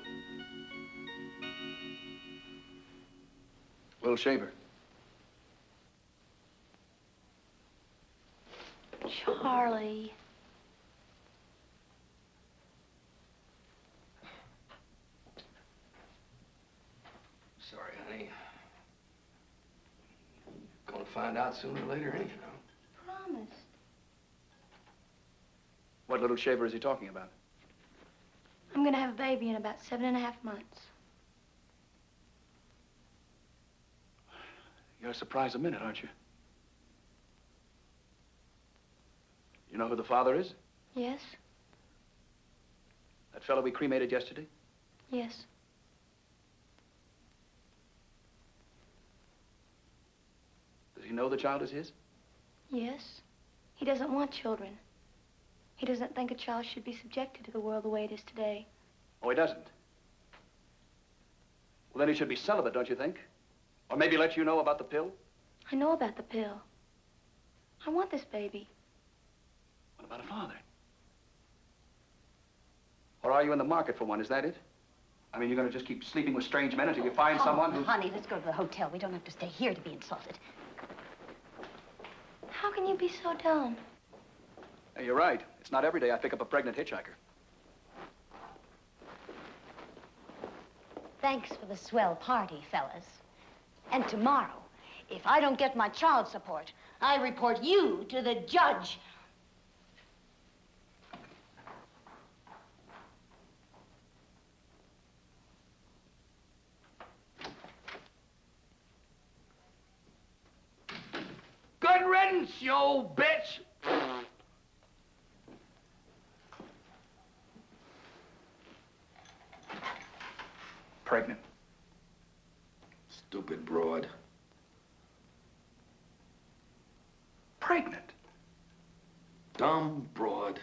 Little shaver. Charlie. Sorry, honey. Gonna find out sooner or later anyhow. Promised. What little shaver is he talking about? I'm gonna have a baby in about 7.5 months. You're surprised a minute, aren't you? You know who the father is? Yes? That fellow we cremated yesterday? Yes. Does he know the child is his? Yes. He doesn't want children. He doesn't think a child should be subjected to the world the way it is today. Oh, he doesn't? Well, then he should be celibate, don't you think? Or maybe let you know about the pill? I know about the pill. I want this baby. What about a father? Or are you in the market for one, is that it? I mean, you're going to just keep sleeping with strange men until you find someone who... Honey, let's go to the hotel. We don't have to stay here to be insulted. How can you be so dumb? Hey, you're right. It's not every day I pick up a pregnant hitchhiker. Thanks for the swell party, fellas. And tomorrow, if I don't get my child support, I report you to the judge. Good riddance, you old bitch. Pregnant. Stupid broad. Pregnant? Dumb broad.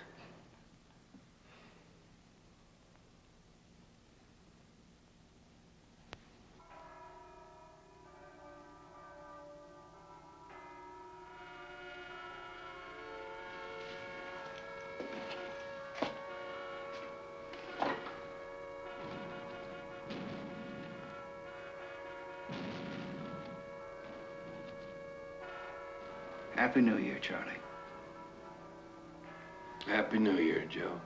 Happy New Year, Charlie. Happy New Year, Joe.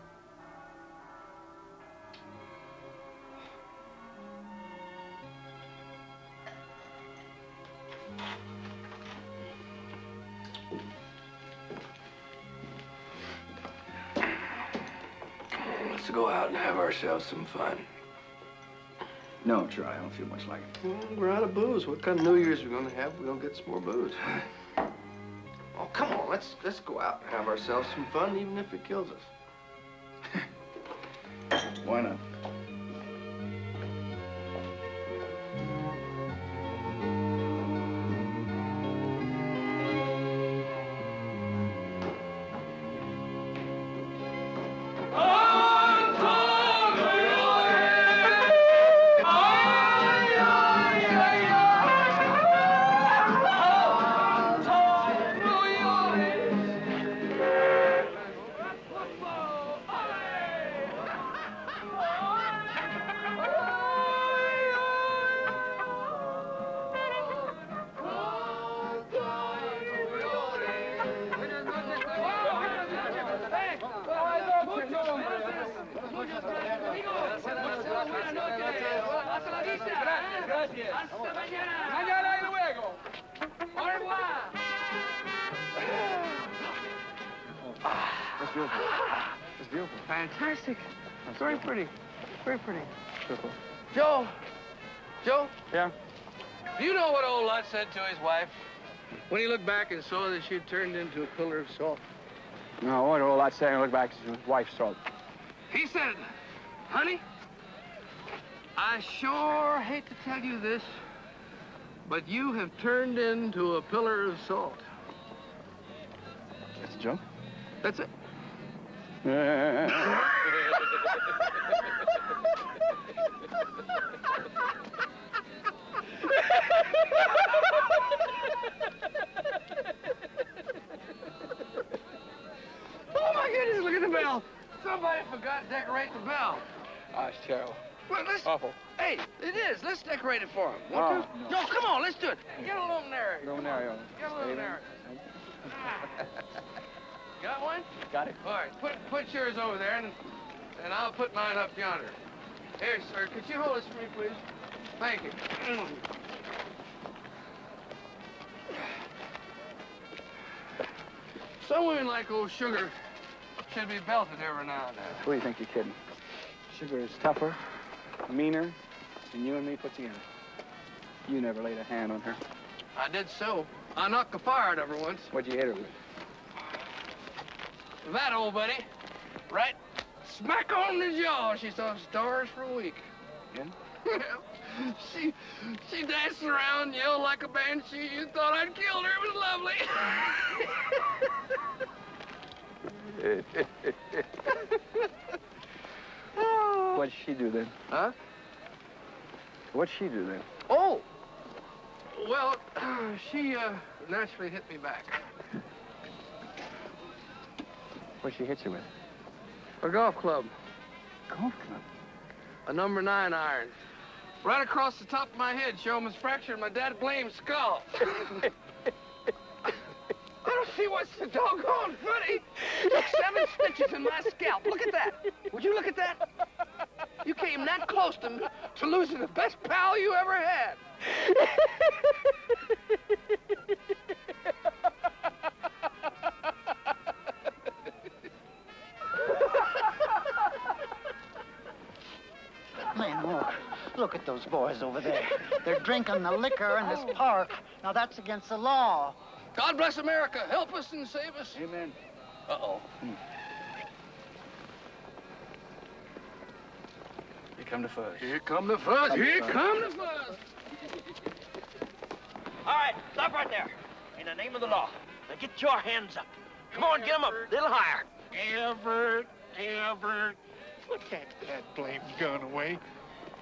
Let's go out and have ourselves some fun. No, Charlie, I don't feel much like it. Well, we're out of booze. What kind of New Year's are we gonna have? We're gonna get some more booze. Oh, come on, let's go out and have ourselves some fun, even if it kills us. Why not? gracias. Hasta mañana. Mañana y luego. Au revoir. That's beautiful. That's beautiful. Fantastic. That's Very beautiful. pretty. Very pretty. Beautiful. Joe. Joe, Yeah? do you know what old Lot said to his wife when he looked back and saw that she'd turned into a pillar of salt? No, what all that saying, look back to his wife's throat. He said, honey, I sure hate to tell you this, but you have turned into a pillar of salt. That's a joke? That's it. Oh, my goodness, look at the bell. Somebody forgot to decorate the bell. Oh, it's terrible. Well, let's... Awful. Hey, it is. Let's decorate it for him. Oh, Want to? no. No, come on, let's do it. Get a luminary. Luminario. Get a luminary. Got one? Got it. All right, put yours over there, and I'll put mine up yonder. Here, sir, could you hold this for me, please? Thank you. Some women like old sugar should be belted every now and then. Who do you think you're kidding? Sugar is tougher, meaner than you and me put together. You never laid a hand on her. I did so. I knocked the fire out of her once. What'd you hit her with? That old buddy, right smack on the jaw. She saw stars for a week. Yeah? she danced around, yelled like a banshee. You thought I'd killed her. It was lovely. What'd she do then? Huh? What'd she do then? Oh, well, she naturally hit me back. What'd she hit you with? A golf club. Golf club? A number 9 iron. Right across the top of my head, showing my fracture my dad blamed skull. I don't see what's so doggone funny. Took 7 stitches in my scalp. Look at that. Would you look at that? You came that close to losing the best pal you ever had. Man, look at those boys over there. They're drinking the liquor in this park. Now, that's against the law. God bless America. Help us and save us. Amen. Uh-oh. Here come the fuzz. Here come the fuzz. Here come the fuzz. All right, stop right there. In the name of the law. Now get your hands up. Come on, get them up. A little higher. Albert, put that blamed gun away.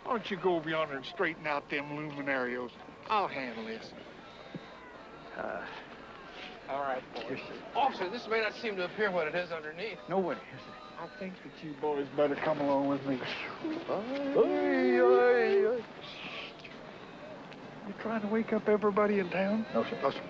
Why don't you go over yonder and straighten out them luminarios? I'll handle this. All right, boys. Officer, this may not seem to appear what it is underneath. Nobody. I think that you boys better come along with me. You trying to wake up everybody in town? No, sir. No, sir.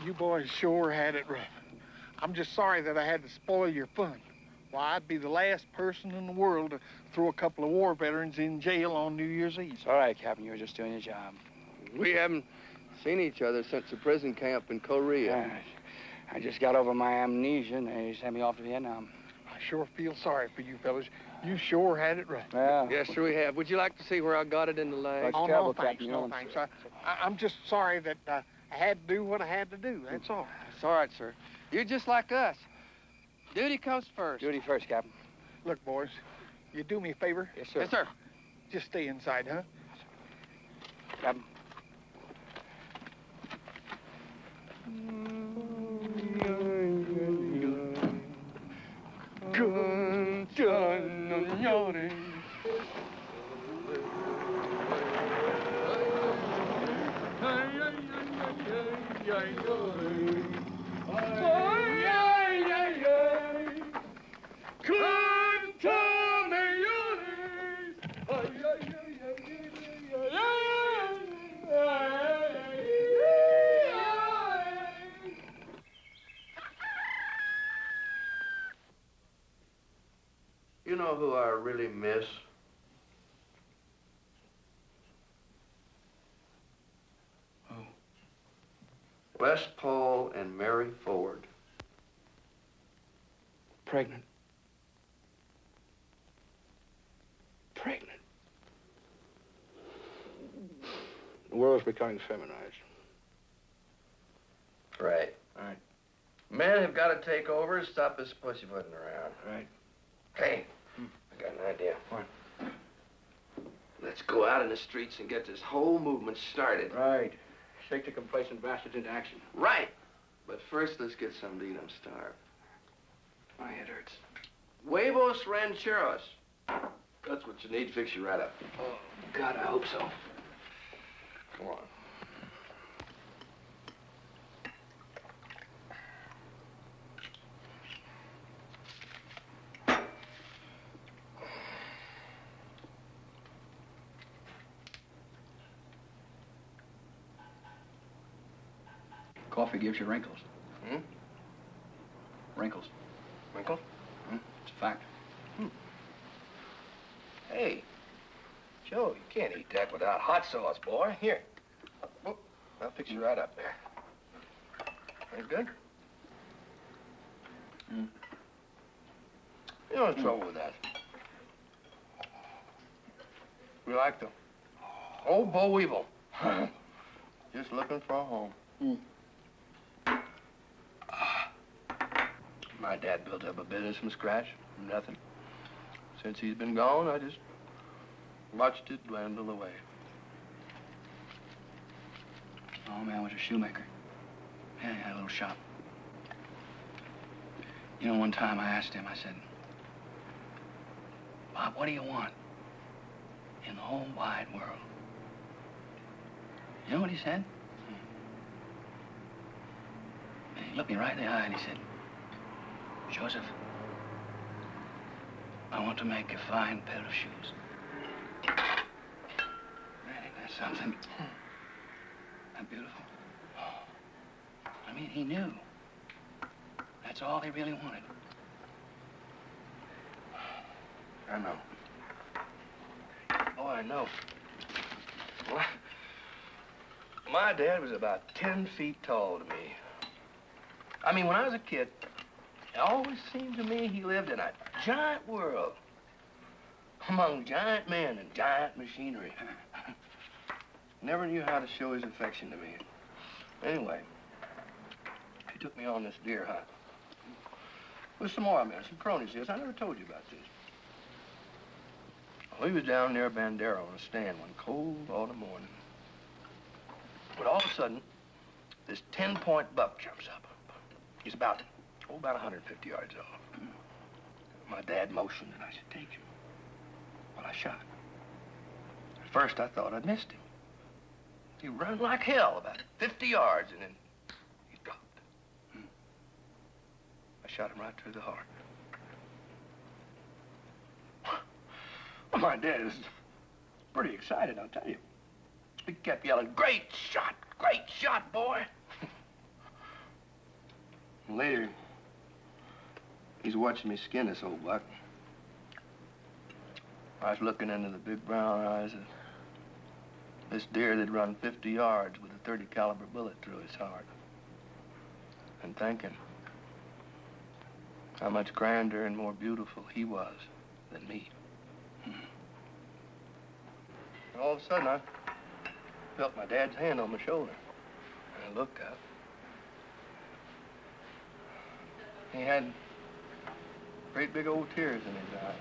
You boys sure had it rough. I'm just sorry that I had to spoil your fun. Why, I'd be the last person in the world to throw a couple of war veterans in jail on New Year's Eve. It's all right, Captain. You were just doing your job. We haven't seen each other since the prison camp in Korea. I just got over my amnesia, and they sent me off to Vietnam. I sure feel sorry for you fellas. You sure had it rough. Yeah. Yes, sir, we have. Would you like to see where I got it in the leg? That's Oh, terrible, no, thanks, Captain. no, thanks. I'm just sorry that I had to do what I had to do, that's all. It's all right, sir. You're just like us. Duty comes first. Duty first, Captain. Look, boys, you do me a favor? Yes, sir. Yes, sir. Just stay inside, huh? Captain. know who I really miss? Who? Les Paul and Mary Ford. Pregnant. Pregnant. The world's becoming feminized. Right. Right. Men have got to take over and stop this pussyfooting around. Right. Hey, I got an idea. What? Let's go out in the streets and get this whole movement started. Right. Shake the complacent bastards into action. Right. But first, let's get something to eat. I'm starved. My head hurts. Huevos rancheros. That's what you need to fix you right up. Oh, God, I hope so. Come on. Coffee gives you wrinkles. Hmm? Wrinkles. Wrinkle? It's a fact. Hey, Joe, you can't eat that without hot sauce, boy. Here. Oh, I'll fix you right up there. Ain't good? You know what's trouble with that? We like them. Old Bo Weevil. Just looking for a home. My dad built up a business from scratch, from nothing. Since he's been gone, I just watched it dwindle away. Oh, man was a shoemaker. Yeah, he had a little shop. You know, one time I asked him, I said, Bob, what do you want in the whole wide world? You know what he said? And he looked me right in the eye and he said, Joseph, I want to make a fine pair of shoes. Man, ain't that something? That beautiful. I mean, he knew. That's all he really wanted. I know. Oh, I know. Well, my dad was about 10 feet tall to me. I mean, when I was a kid, it always seemed to me he lived in a giant world among giant men and giant machinery. Never knew how to show his affection to me. Anyway, he took me on this deer hunt with some more men, some cronies of his. I never told you about this. We was down near Bandera on a stand one cold autumn morning. But all of a sudden, this 10-point buck jumps up. He's about 150 yards off. My dad motioned and I said, take him. Well, I shot. At first, I thought I'd missed him. He run like hell about 50 yards and then he dropped. I shot him right through the heart. Well, my dad was pretty excited, I'll tell you. He kept yelling, great shot, boy. Later, he's watching me skin this old buck. I was looking into the big brown eyes of this deer that'd run 50 yards with a 30 caliber bullet through his heart. And thinking how much grander and more beautiful he was than me. And all of a sudden, I felt my dad's hand on my shoulder. And I looked up. He had great big old tears in his eyes.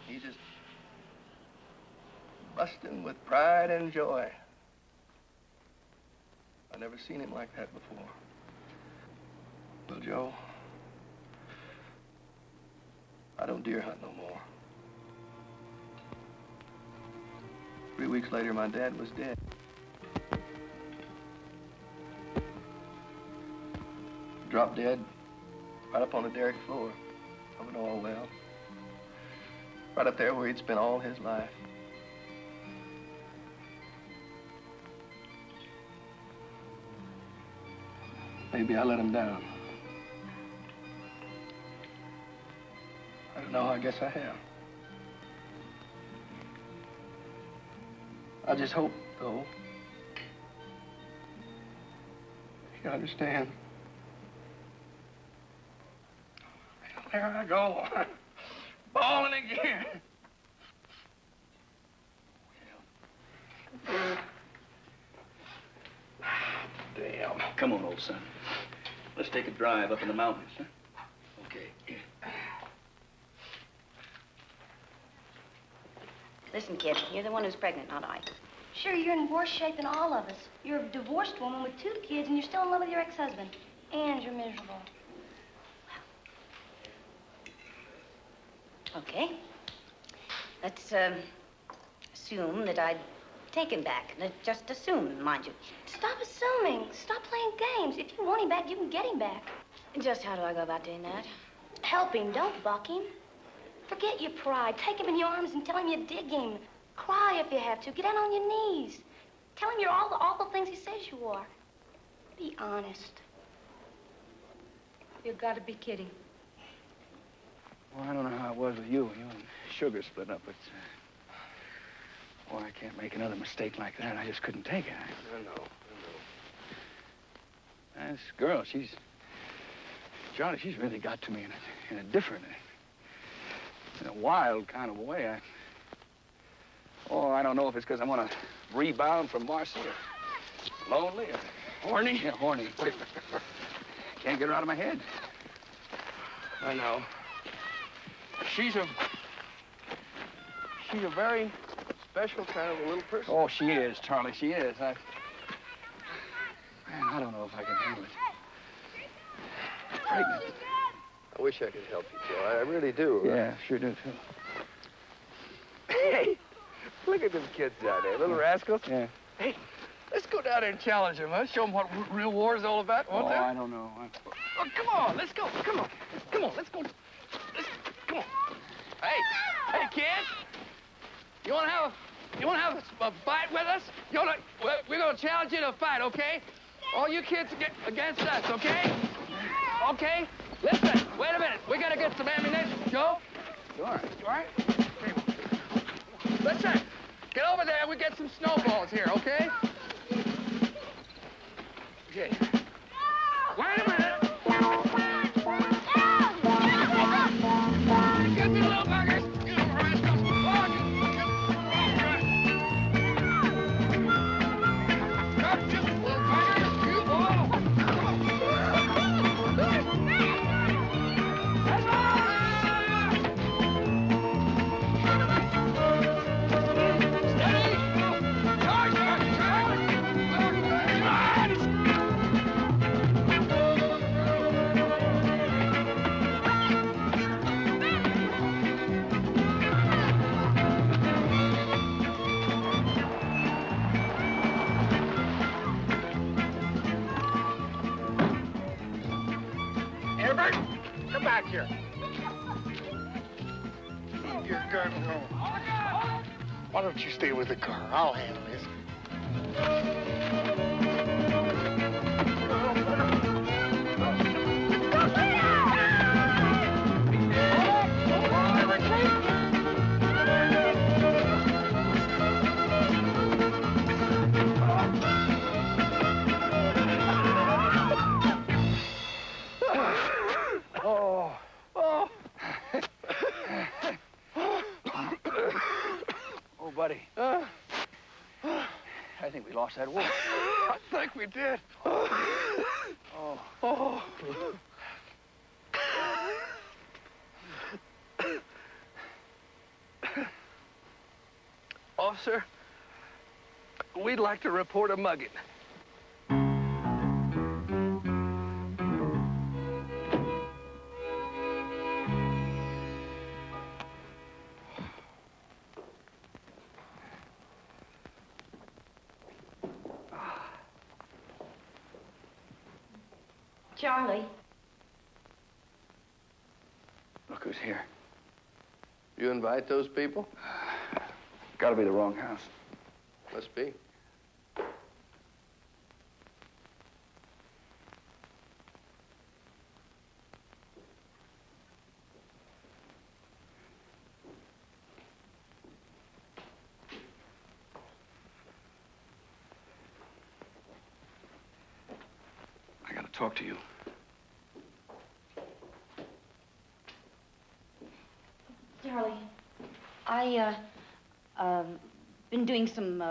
He just busting with pride and joy. I never seen him like that before. Well, Joe, I don't deer hunt no more. 3 weeks later, my dad was dead. Dropped dead right up on the derrick floor of an oil well. Right up there where he'd spent all his life. Maybe I let him down. I don't No, I guess I have. I just hope, though, you understand. There I go, bawling again. Damn. Come on, old son. Let's take a drive up in the mountains, huh? Okay. Listen, kid, you're the one who's pregnant, not I. Sure, you're in worse shape than all of us. You're a divorced woman with 2 kids, and you're still in love with your ex-husband. And you're miserable. Okay. Let's, assume that I'd take him back. Just assume, mind you. Stop assuming. Stop playing games. If you want him back, you can get him back. Just how do I go about doing that? Help him. Don't buck him. Forget your pride. Take him in your arms and tell him you dig him. Cry if you have to. Get down on your knees. Tell him you're all the awful things he says you are. Be honest. You've got to be kidding. Well, I don't know how it was with you. You and Sugar split up, but... boy, I can't make another mistake like that. I just couldn't take it. I know. This girl, Charlie, she's really got to me in a different, in a wild kind of a way. I don't know if it's because I'm on a rebound from Marcy or lonely or horny. Yeah, horny. Can't get her out of my head. I know. She's a very special kind of a little person. Oh, she is, Charlie, she is. Man, I don't know if I can handle it. Pregnant. I wish I could help you, Joe. I really do. Yeah, sure do, too. Hey, look at them kids down there, little rascals. Yeah. Hey, let's go down there and challenge them, huh? Show them what real war is all about, won't they? I don't know. Oh, come on, let's go. Come on, let's go. Come on. Hey, kids. You wanna have a fight with us? We're gonna challenge you to a fight, okay? All you kids against us, okay? Okay? Listen, wait a minute. We gotta get some ammunition. Joe? You all right? You all right? Listen, get over there and we get some snowballs here, okay? Okay. Wait a minute. Get me, little buggers. You rascals. Herbert, come back here. Leave your gun alone. Why don't you stay with the car? I'll handle this. Oh, buddy. I think we lost that war. I think we did. Oh. Officer, we'd like to report a mugging. Charlie. Look who's here. You invite those people? Gotta be the wrong house. Must be. talk to you. Charlie, I, been doing some,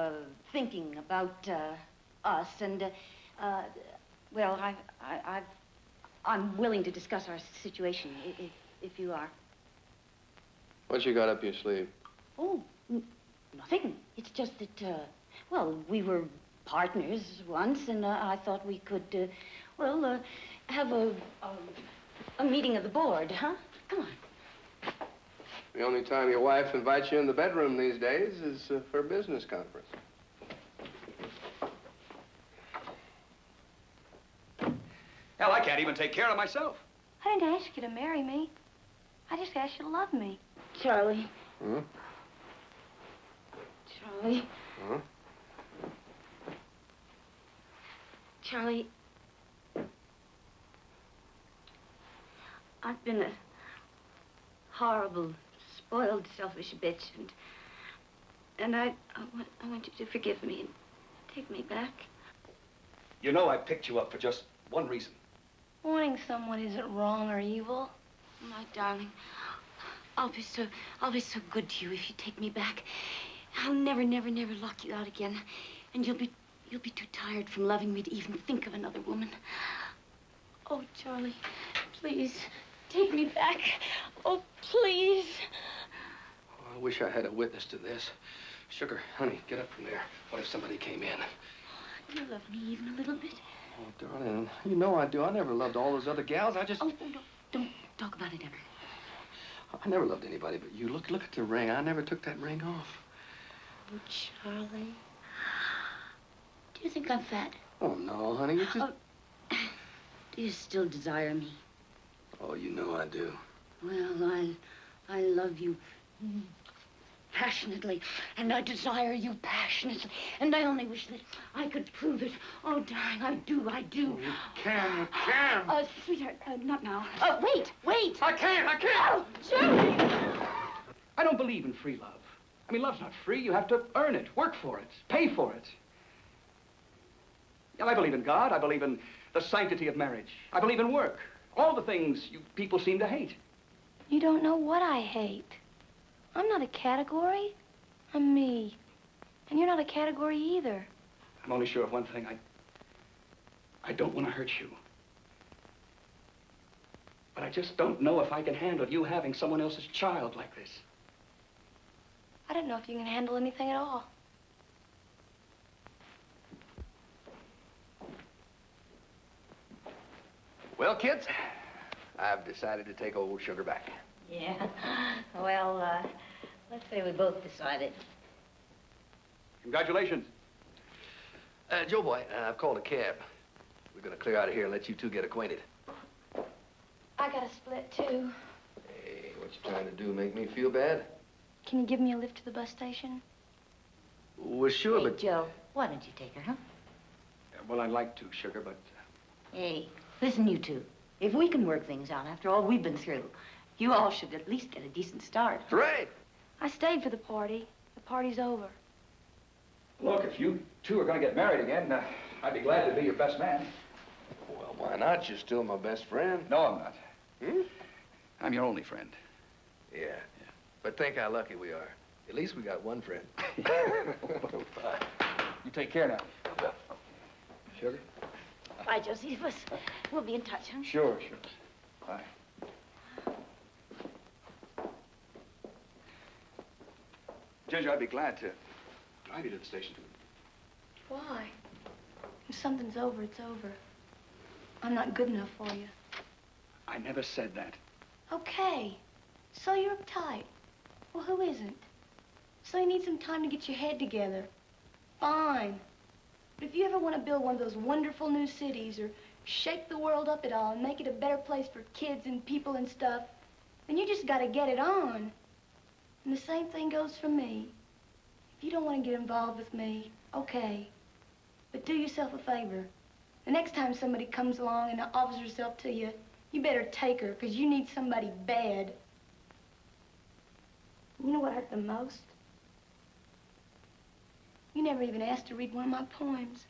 thinking about, us, and, well, I'm willing to discuss our situation, if you are. What you got up your sleeve? Oh, nothing. It's just that, well, we were partners once, and I thought we could, well, have a meeting of the board, huh? Come on. The only time your wife invites you in the bedroom these days is for a business conference. Hell, I can't even take care of myself. I didn't ask you to marry me. I just asked you to love me. Charlie. Huh? Charlie. Huh? Charlie. I've been a horrible, spoiled, selfish bitch, and I want you to forgive me and take me back. You know I picked you up for just one reason. Wanting someone isn't wrong or evil. My darling, I'll be so good to you if you take me back. I'll never lock you out again, and you'll be too tired from loving me to even think of another woman. Oh, Charlie, please take me back. Oh, please. Oh, I wish I had a witness to this. Sugar, honey, get up from there. What if somebody came in? Do you love me even a little bit? Oh, darling, you know I do. I never loved all those other gals. I just... Oh, no, don't talk about it ever. I never loved anybody but you. Look at the ring. I never took that ring off. Oh, Charlie. Do you think I'm fat? Oh, no, honey, you just... Oh, do you still desire me? Oh, you know I do. Well, I love you passionately, and I desire you passionately, and I only wish that I could prove it. Oh, darling, I do. Oh, you can. Sweetheart, not now. Wait. I can't. Oh, Charlie! I don't believe in free love. I mean, love's not free. You have to earn it, work for it, pay for it. Yeah, I believe in God. I believe in the sanctity of marriage. I believe in work. All the things you people seem to hate. You don't know what I hate. I'm not a category. I'm me. And you're not a category either. I'm only sure of one thing. I don't want to hurt you. But I just don't know if I can handle you having someone else's child like this. I don't know if you can handle anything at all. Well, kids, I've decided to take old Sugar back. Yeah. Well, let's say we both decided. Congratulations. Joe boy, I've called a cab. We're going to clear out of here and let you two get acquainted. I got a split, too. Hey, what you trying to do, make me feel bad? Can you give me a lift to the bus station? Well, sure, Hey, but... Joe, why don't you take her, huh? Well, I'd like to, Sugar, but... Hey, listen, you two. If we can work things out after all we've been through, you all should at least get a decent start. Right. I stayed for the party. The party's over. Look, if you two are going to get married again, I'd be glad to be your best man. Well, why not? You're still my best friend. No, I'm not. Hmm? I'm your only friend. Yeah. But think how lucky we are. At least we got one friend. You take care now. Sugar? Bye, Josephus. We'll be in touch, huh? Sure. Bye. Ginger, I'd be glad to drive you to the station. Why? If something's over, it's over. I'm not good enough for you. I never said that. Okay. So you're uptight. Well, who isn't? So you need some time to get your head together. Fine. But if you ever want to build one of those wonderful new cities or shake the world up at all and make it a better place for kids and people and stuff, then you just got to get it on. And the same thing goes for me. If you don't want to get involved with me, okay. But do yourself a favor. The next time somebody comes along and offers herself to you, you better take her, because you need somebody bad. You know what hurt the most? You never even asked to read one of my poems.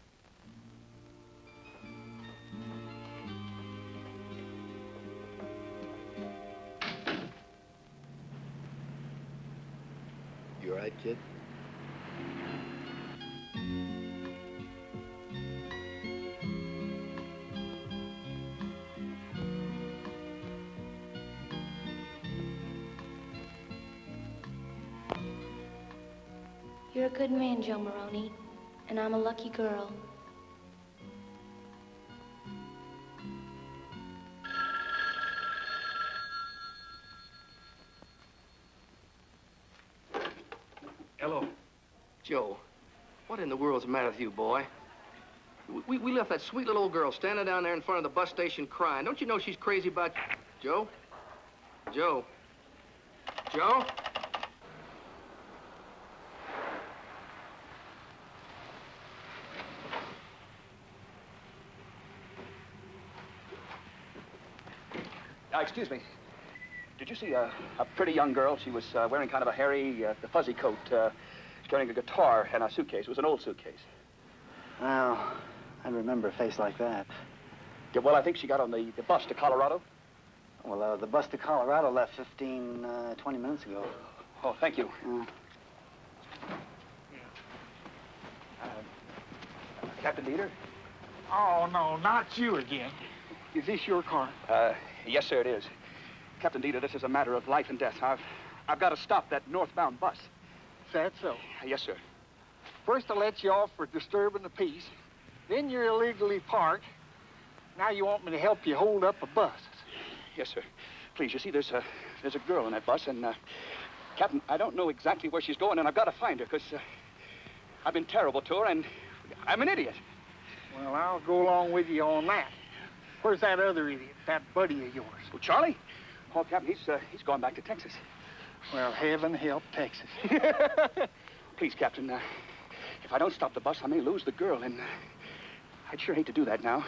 You all right, kid? You're a good man, Joe Maroney, and I'm a lucky girl. Hello. Joe, what in the world's the matter with you, boy? We left that sweet little old girl standing down there in front of the bus station crying. Don't you know she's crazy about you? Joe? Joe? Joe? Excuse me. Did you see a pretty young girl? She was wearing kind of a hairy, fuzzy coat, carrying a guitar and a suitcase. It was an old suitcase. Well, I remember a face like that. Yeah, well, I think she got on the bus to Colorado. Well, the bus to Colorado left 20 minutes ago. Oh, thank you. Captain Dieter? Oh, no, not you again. Is this your car? Yes, sir, it is. Captain Dieter, this is a matter of life and death. I've got to stop that northbound bus. Is that so? Yes, sir. First I let you off for disturbing the peace. Then you're illegally parked. Now you want me to help you hold up a bus. Yes, sir. Please, you see, there's a girl in that bus, and, Captain, I don't know exactly where she's going, and I've got to find her, because I've been terrible to her, and I'm an idiot. Well, I'll go along with you on that. Where's that other idiot, that buddy of yours? Oh, Charlie? Oh, Captain, he's gone back to Texas. Well, heaven help Texas. Please, Captain, if I don't stop the bus, I may lose the girl, and I'd sure hate to do that now.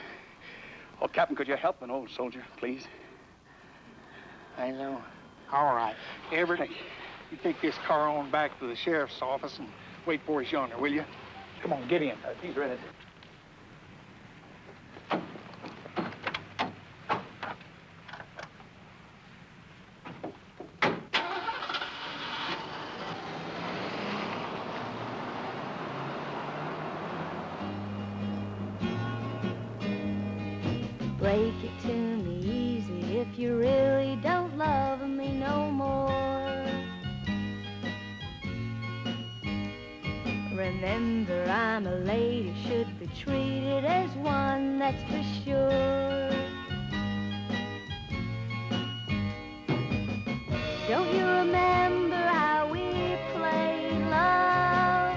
Oh, Captain, could you help an old soldier, please? I know. All right. Everett, you take this car on back to the sheriff's office and wait for us yonder, will you? Come on, get in. These are in it. Break it to me easy if you really don't love me no more. Remember, I'm a lady, should be treated as one, that's for sure. Don't you remember how we played love?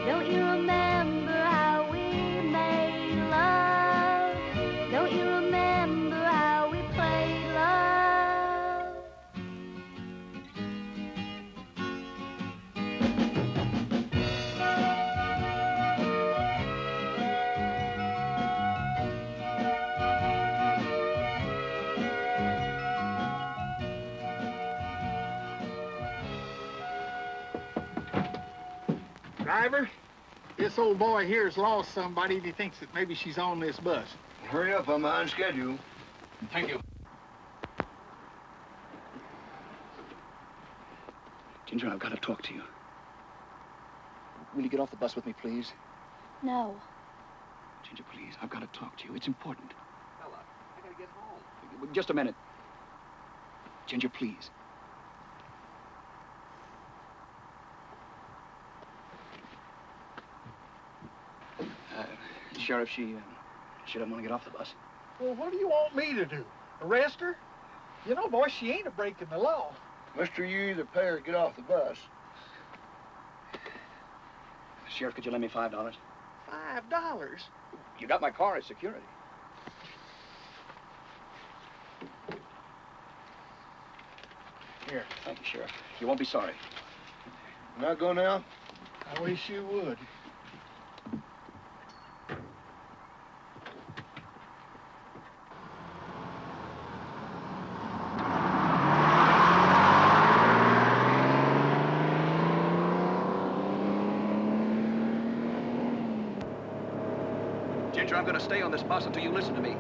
Don't you remember how we made love? Don't you remember how we played love? Driver, this old boy here's lost somebody and he thinks that maybe she's on this bus. Hurry up, I'm on schedule. Thank you. Ginger, I've got to talk to you. Will you get off the bus with me, please? No. Ginger, please, I've got to talk to you. It's important. Fella, I gotta get home. Just a minute. Ginger, please. Sheriff, she doesn't want to get off the bus. Well, what do you want me to do? Arrest her? You know, boy, she ain't breaking the law. Mister, you either pay or get off the bus. Sheriff, could you lend me $5? $5? You got my car as security. Here. Thank you, Sheriff. You won't be sorry. Not go now? I wish you would. Ginger, I'm going to stay on this bus until you listen to me.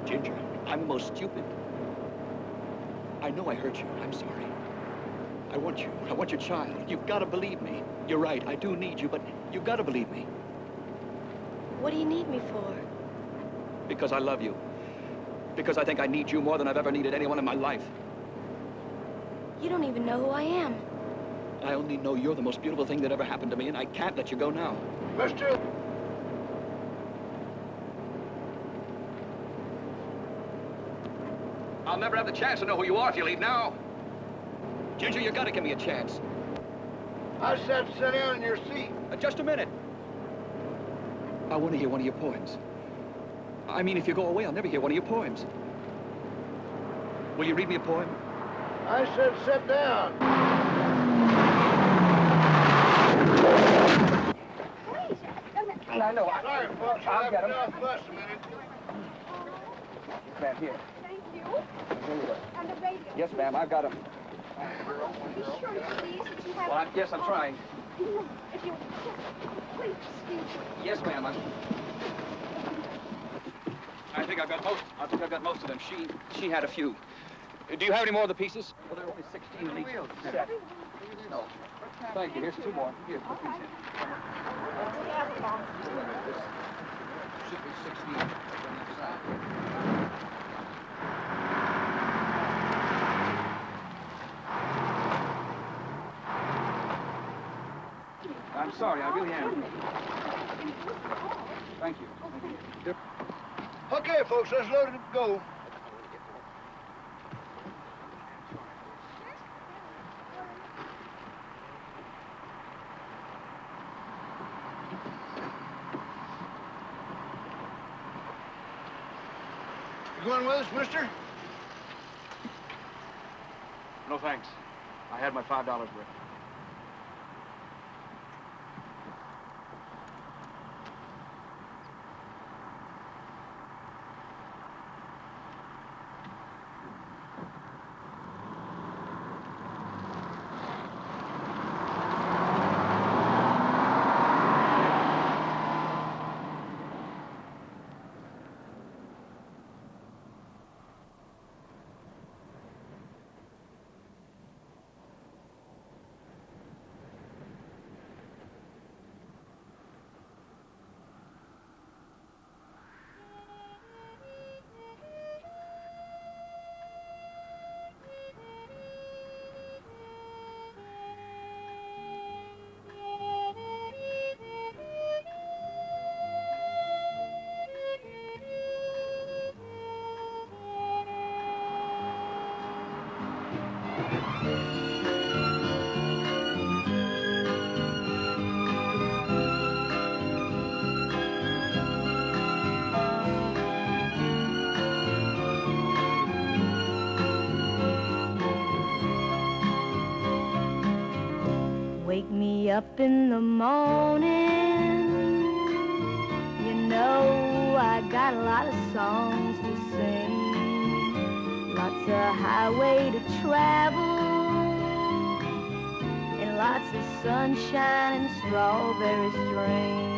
Ginger, I'm the most stupid. I know I hurt you. I'm sorry. I want you. I want your child. You've got to believe me. You're right. I do need you, but you've got to believe me. What do you need me for? Because I love you. Because I think I need you more than I've ever needed anyone in my life. You don't even know who I am. I only know you're the most beautiful thing that ever happened to me, and I can't let you go now. Mister. I'll never have the chance to know who you are if you leave now. Ginger, you gotta give me a chance. I said sit down in your seat. Just a minute. I want to hear one of your poems. I mean, if you go away, I'll never hear one of your poems. Will you read me a poem? I said sit down. I know. Sorry, folks. I'll get him. Bus a minute. Ma'am, here. Thank you. Here you go. And the radio. Yes, ma'am, I've got him. Be sure, please, that you have... Well, yes, I'm trying. If you... Please, excuse me. Yes, ma'am. I think I've got most of them. She had a few. Do you have any more of the pieces? Well, there are only 16 in each set. No. Thank you. Here's 2 more. Here, put these in. This should be 16 on each side. I'm sorry, I really am. Thank you. Okay, folks, let's load it and go. You going with us, mister? No, thanks. I had my $5 worth. Wake me up in the morning. You know I got a lot of songs to sing, lots of highway to travel, and lots of sunshine and strawberry string.